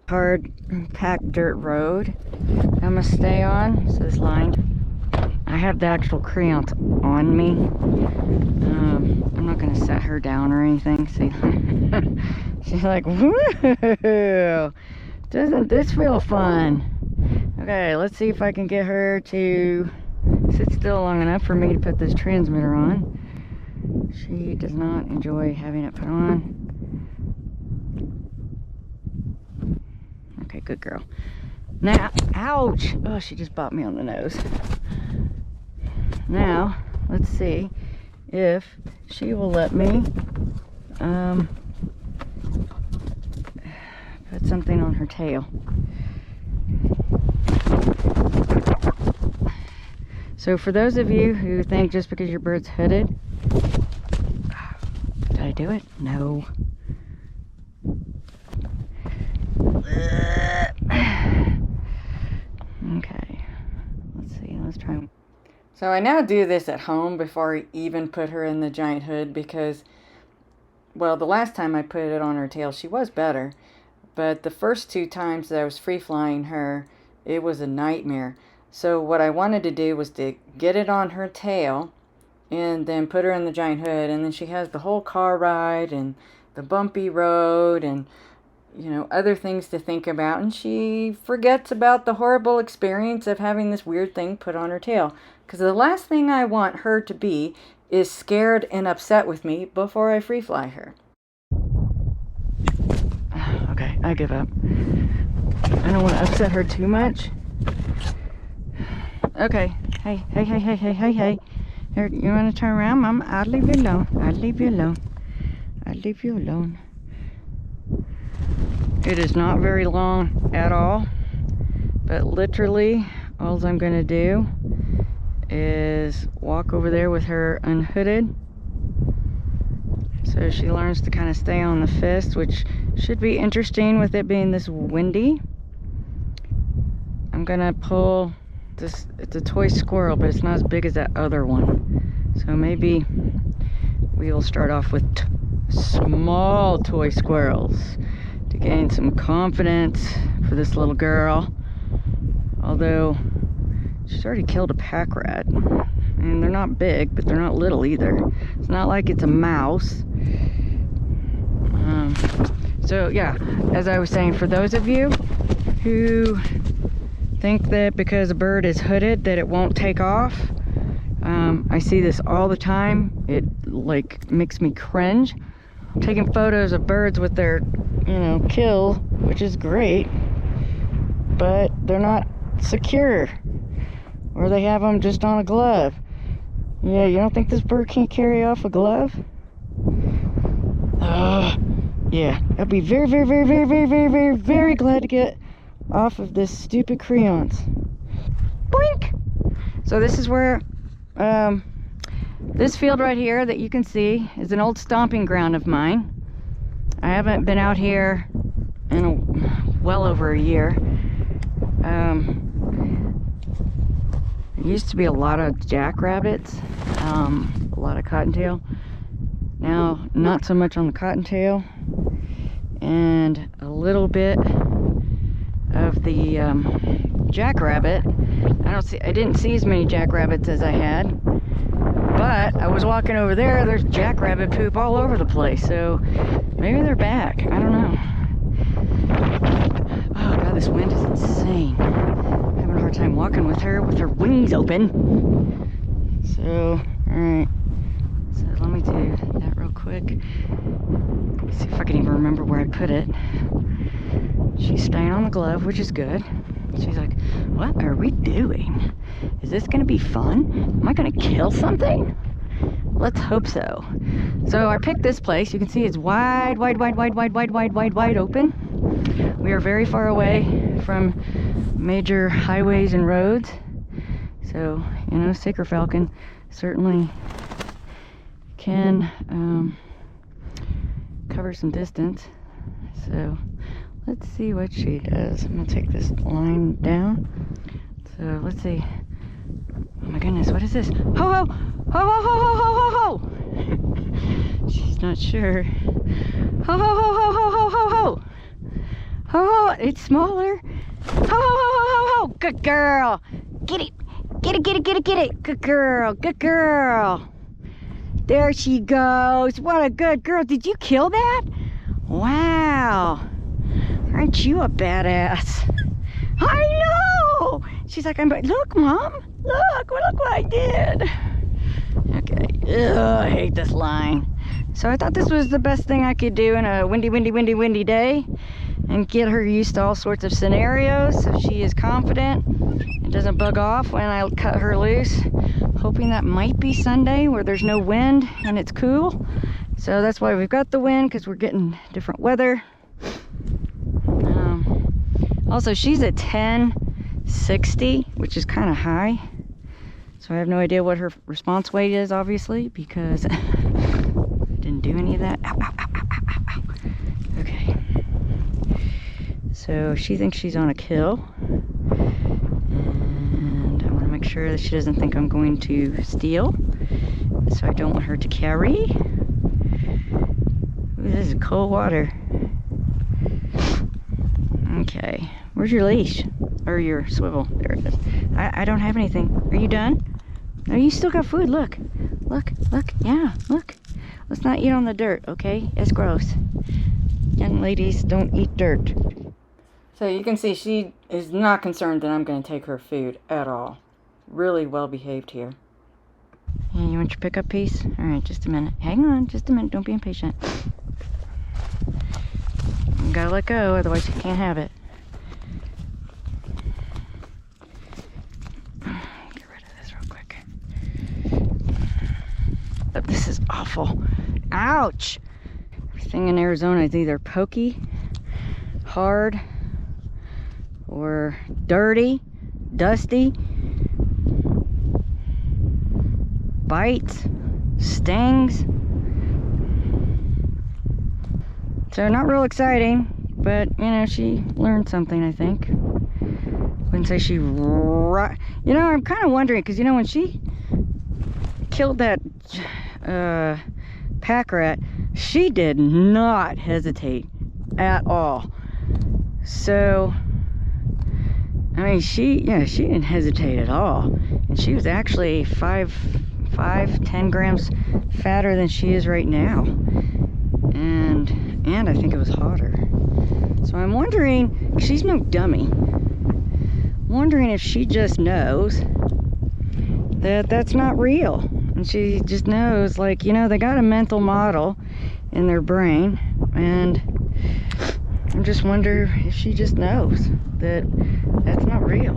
Hard packed dirt road I'm gonna stay on. It says lined. I have the actual creance on me. I'm not gonna set her down or anything. See, she's like, woo! Doesn't this feel fun? Okay, let's see if I can get her to sit still long enough for me to put this transmitter on. She does not enjoy having it put on. Okay, good girl. Now, ouch! Oh, she just bopped me on the nose. Now, let's see if she will let me put something on her tail. So for those of you who think just because your bird's hooded, did I do it? No. Okay, let's see, let's try. So I now do this at home before I even put her in the giant hood because, well, the last time I put it on her tail, she was better. But the first 2 times that I was free flying her, it was a nightmare. So what I wanted to do was to get it on her tail and then put her in the giant hood. And then she has the whole car ride and the bumpy road and, you know, other things to think about. And she forgets about the horrible experience of having this weird thing put on her tail. Because the last thing I want her to be is scared and upset with me before I free fly her. Okay, I give up. I don't want to upset her too much. Okay, hey. Here, you want to turn around, Mom? I'll leave you alone. I'll leave you alone. It is not very long at all, but literally all I'm going to do is walk over there with her unhooded so she learns to kind of stay on the fist, which should be interesting with it being this windy. I'm gonna pull this. It's a toy squirrel, but it's not as big as that other one, so maybe we will start off with small toy squirrels to gain some confidence for this little girl. Although she's already killed a pack rat. I mean, they're not big, but they're not little either. It's not like it's a mouse. So yeah, as I was saying, for those of you who think that because a bird is hooded that it won't take off, I see this all the time. It like makes me cringe. I'm taking photos of birds with their, you know, kill, which is great, but they're not secure. Or they have them just on a glove. Yeah, you don't think this bird can't carry off a glove? Yeah, I'd be very glad to get off of this stupid creance. Boink! So this is where, this field right here that you can see is an old stomping ground of mine. I haven't been out here in well over a year. There used to be a lot of jackrabbits, a lot of cottontail. Now, not so much on the cottontail, and a little bit of the jackrabbit. I didn't see as many jackrabbits as I had, but I was walking over there. There's jackrabbit poop all over the place, so maybe they're back. I don't know. Oh God, this wind is insane. I'm having a hard time walking with her wings open. So, alright. So let me do that real quick. See if I can even remember where I put it. She's staying on the glove, which is good. She's like, what are we doing? Is this gonna be fun? Am I gonna kill something? Let's hope so. So I picked this place. You can see it's wide open. We are very far away from major highways and roads. So, you know, Sacred Falcon certainly can cover some distance. So let's see what she does. I'm gonna take this line down. So let's see. Oh my goodness, what is this? Ho ho! Ho ho ho ho ho ho ho! She's not sure. Ho ho ho ho ho ho ho ho! Ho ho! It's smaller. Ho ho ho ho ho ho! Good girl! Get it! Get it! Get it! Get it! Get it! Good girl! Good girl! There she goes! What a good girl! Did you kill that? Wow! Aren't you a badass? I know! She's like, look, Mom! Look what I did! Okay, ugh, I hate this line. So I thought this was the best thing I could do in a windy day and get her used to all sorts of scenarios so she is confident and doesn't bug off when I cut her loose. Hoping that might be Sunday where there's no wind and it's cool. So that's why we've got the wind, because we're getting different weather. Also, she's at 1060, which is kind of high. So I have no idea what her response weight is, obviously, because I didn't do any of that. Ow, ow, ow, ow, ow, ow, ow. Okay. So she thinks she's on a kill. And I want to make sure that she doesn't think I'm going to steal. So I don't want her to carry. Ooh, this is cold water. Okay. Where's your leash? Or your swivel? There it is. I don't have anything. Are you done? No, you still got food. Look. Look. Look. Yeah, look. Let's not eat on the dirt, okay? It's gross. Young ladies don't eat dirt. So you can see she is not concerned that I'm going to take her food at all. Really well behaved here. Yeah, you want your pickup piece? All right, just a minute. Hang on, just a minute. Don't be impatient. You gotta let go, otherwise you can't have it. Get rid of this real quick. Oh, this is awful. Ouch! Everything in Arizona is either pokey, hard, or dirty, dusty, bites, stings. So not real exciting, but you know, she learned something, I think. Wouldn't say she, you know, I'm kind of wondering, because you know, when she killed that pack rat, she did not hesitate at all. So I mean, she didn't hesitate at all, and she was actually 10 grams fatter than she is right now, and I think it was hotter. So I'm wondering, she's no dummy, wondering if she just knows that that's not real, and she just knows, like, you know, they got a mental model in their brain, and I just wonder if she just knows that that's not real,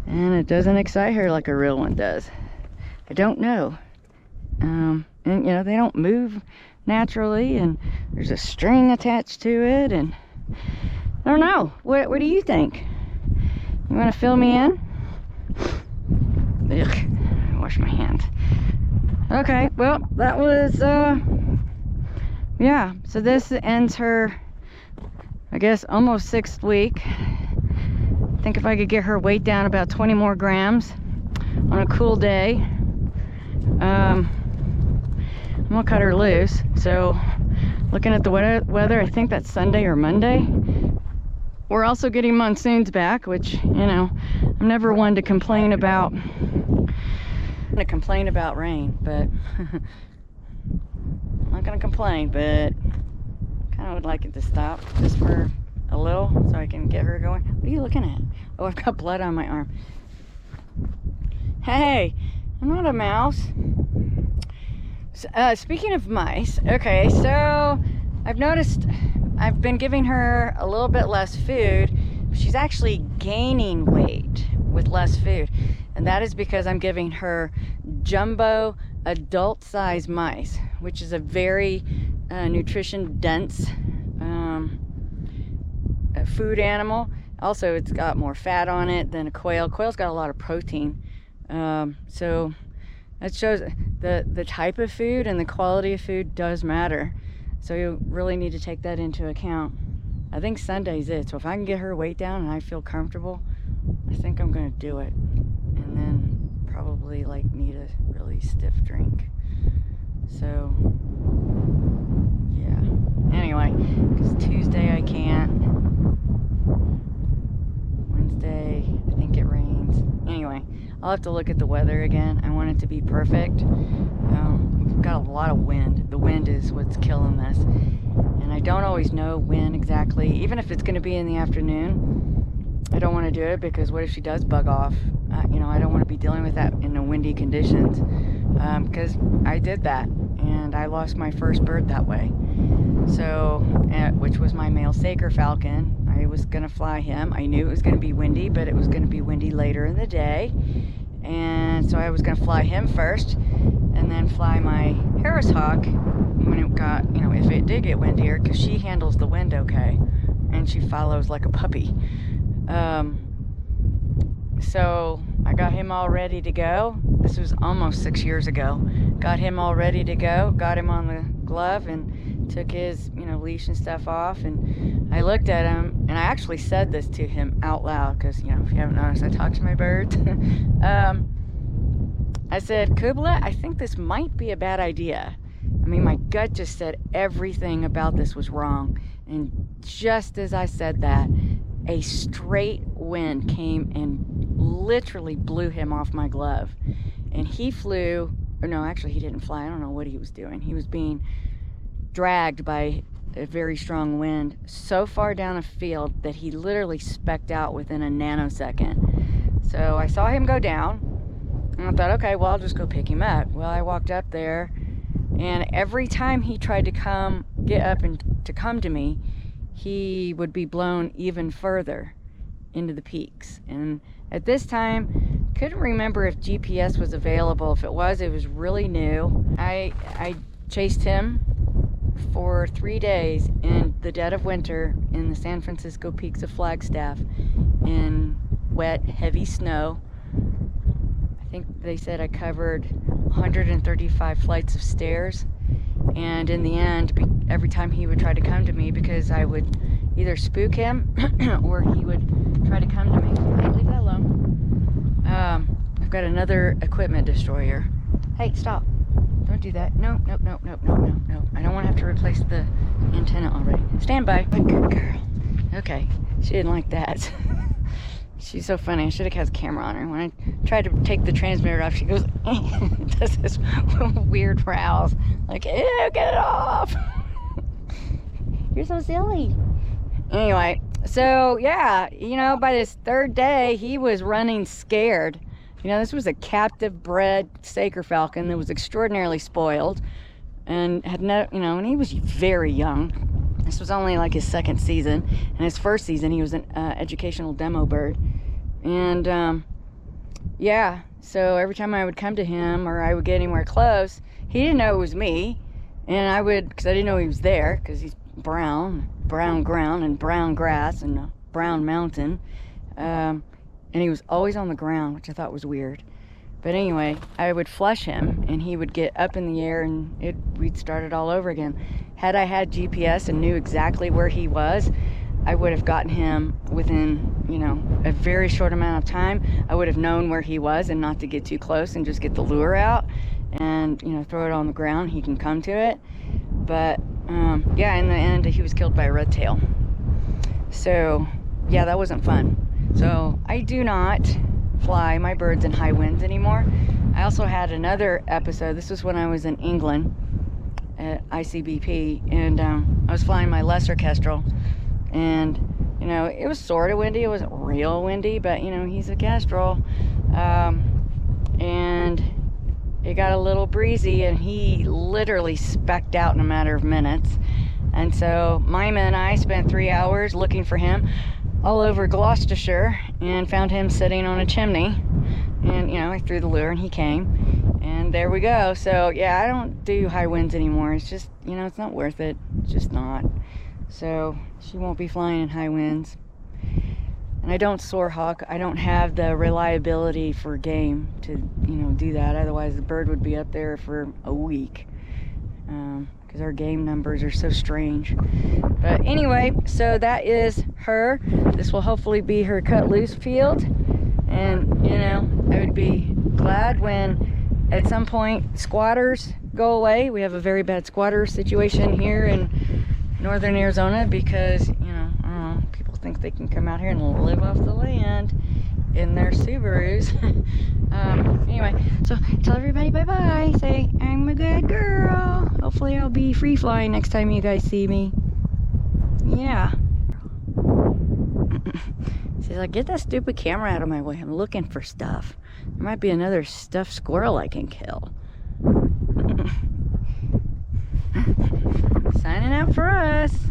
and it doesn't excite her like a real one does. I don't know. And you know, they don't move naturally, and there's a string attached to it, and I don't know. What do you think? You want to fill me in? Ugh, wash my hands. Okay, well, that was yeah, so this ends her, I guess, almost 6th week. I think if I could get her weight down about 20 more grams on a cool day, I'm gonna cut her loose. So looking at the weather, I think that's Sunday or Monday. We're also getting monsoons back, which, you know, I'm never one to complain about rain, but I'm not gonna complain, but kind of would like it to stop just for a little so I can get her going. What are you looking at? Oh, I've got blood on my arm. Hey, I'm not a mouse. So, speaking of mice, okay, so I've noticed I've been giving her a little bit less food she's actually gaining weight with less food. And that is because I'm giving her jumbo adult size mice, which is a very nutrition dense food animal. Also, it's got more fat on it than a quail. Quail's got a lot of protein. So that shows the type of food and the quality of food does matter. So you really need to take that into account. I think Sunday's it. So if I can get her weight down and I feel comfortable, I think I'm gonna do it. And then probably like need a really stiff drink. So yeah. Anyway, because Tuesday I can't. Wednesday, I think it rains. Anyway, I'll have to look at the weather again. I want it to be perfect. We've got a lot of wind. The wind is what's killing this. And I don't always know when exactly, even if it's going to be in the afternoon. I don't want to do it because what if she does bug off? I don't want to be dealing with that in the windy conditions. Because I did that and I lost my first bird that way. So, which was my male Saker Falcon. I was going to fly him. I knew it was going to be windy, but it was going to be windy later in the day. And so I was going to fly him first and then fly my Harris Hawk when it got, if it did get windier, because she handles the wind okay and she follows like a puppy. So I got him all ready to go. This was almost 6 years ago. Got him all ready to go, got him on the glove and took his, leash and stuff off. And I looked at him and I actually said this to him out loud because, if you haven't noticed, I talk to my birds. I said, Kubla, I think this might be a bad idea. I mean, my gut just said everything about this was wrong. And just as I said that, a straight wind came and literally blew him off my glove. And he flew, or no, actually he didn't fly. I don't know what he was doing. He was being dragged by a very strong wind so far down a field that he literally specked out within a nanosecond. So I saw him go down and I thought, okay, well, I'll just go pick him up. Well, I walked up there and every time he tried to get up and to come to me, he would be blown even further into the peaks. And at this time, couldn't remember if GPS was available. If it was really new. I chased him for 3 days in the dead of winter in the San Francisco peaks of Flagstaff in wet, heavy snow. I think they said I covered 135 flights of stairs. And in the end, every time he would try to come to me, because I would either spook him or he would try to come to me. Hey, leave that alone. I've got another equipment destroyer. Hey, stop. Don't do that. No. I don't want to have to replace the antenna already. Stand by. Good girl. Okay. She didn't like that. She's so funny. I should have kept the camera on her. When I tried to take the transmitter off, she goes, does this weird rouse. Like, ew, get it off. You're so silly. Anyway, so yeah, by this third day, he was running scared. This was a captive bred Saker Falcon that was extraordinarily spoiled and had no, and he was very young. This was only like his second season, and his first season he was an educational demo bird. And yeah, so every time I would come to him or I would get anywhere close, he didn't know it was me, and because I didn't know he was there, because he's brown ground and brown grass and a brown mountain, and he was always on the ground, which I thought was weird. But anyway, I would flush him and he would get up in the air and we'd start it all over again. Had I had GPS and knew exactly where he was, I would have gotten him within, a very short amount of time. I would have known where he was and not to get too close and just get the lure out and, throw it on the ground. He can come to it. But, yeah, in the end, he was killed by a red tail. So, yeah, that wasn't fun. So, I do not fly my birds in high winds anymore. I also had another episode. This was when I was in England at ICBP, and I was flying my lesser kestrel, and it was sort of windy. It wasn't real windy, but he's a kestrel, and it got a little breezy, and he literally specked out in a matter of minutes. And so Mima and I spent 3 hours looking for him. all over Gloucestershire and found him sitting on a chimney. And, I threw the lure and he came. And there we go. So, yeah, I don't do high winds anymore. It's just, it's not worth it. It's just not. So, she won't be flying in high winds. And I don't soar hawk. I don't have the reliability for game to, do that. Otherwise, the bird would be up there for a week. Because our game numbers are so strange. But anyway, so that is her. This will hopefully be her cut loose field. And, I would be glad when at some point squatters go away. We have a very bad squatter situation here in northern Arizona because, I don't know, people think they can come out here and live off the land in their Subarus. Anyway, so tell everybody bye-bye. Say, I'm a good girl. Hopefully I'll be free flying next time you guys see me. Yeah. She's like, get that stupid camera out of my way. I'm looking for stuff. There might be another stuffed squirrel I can kill. Signing out for us.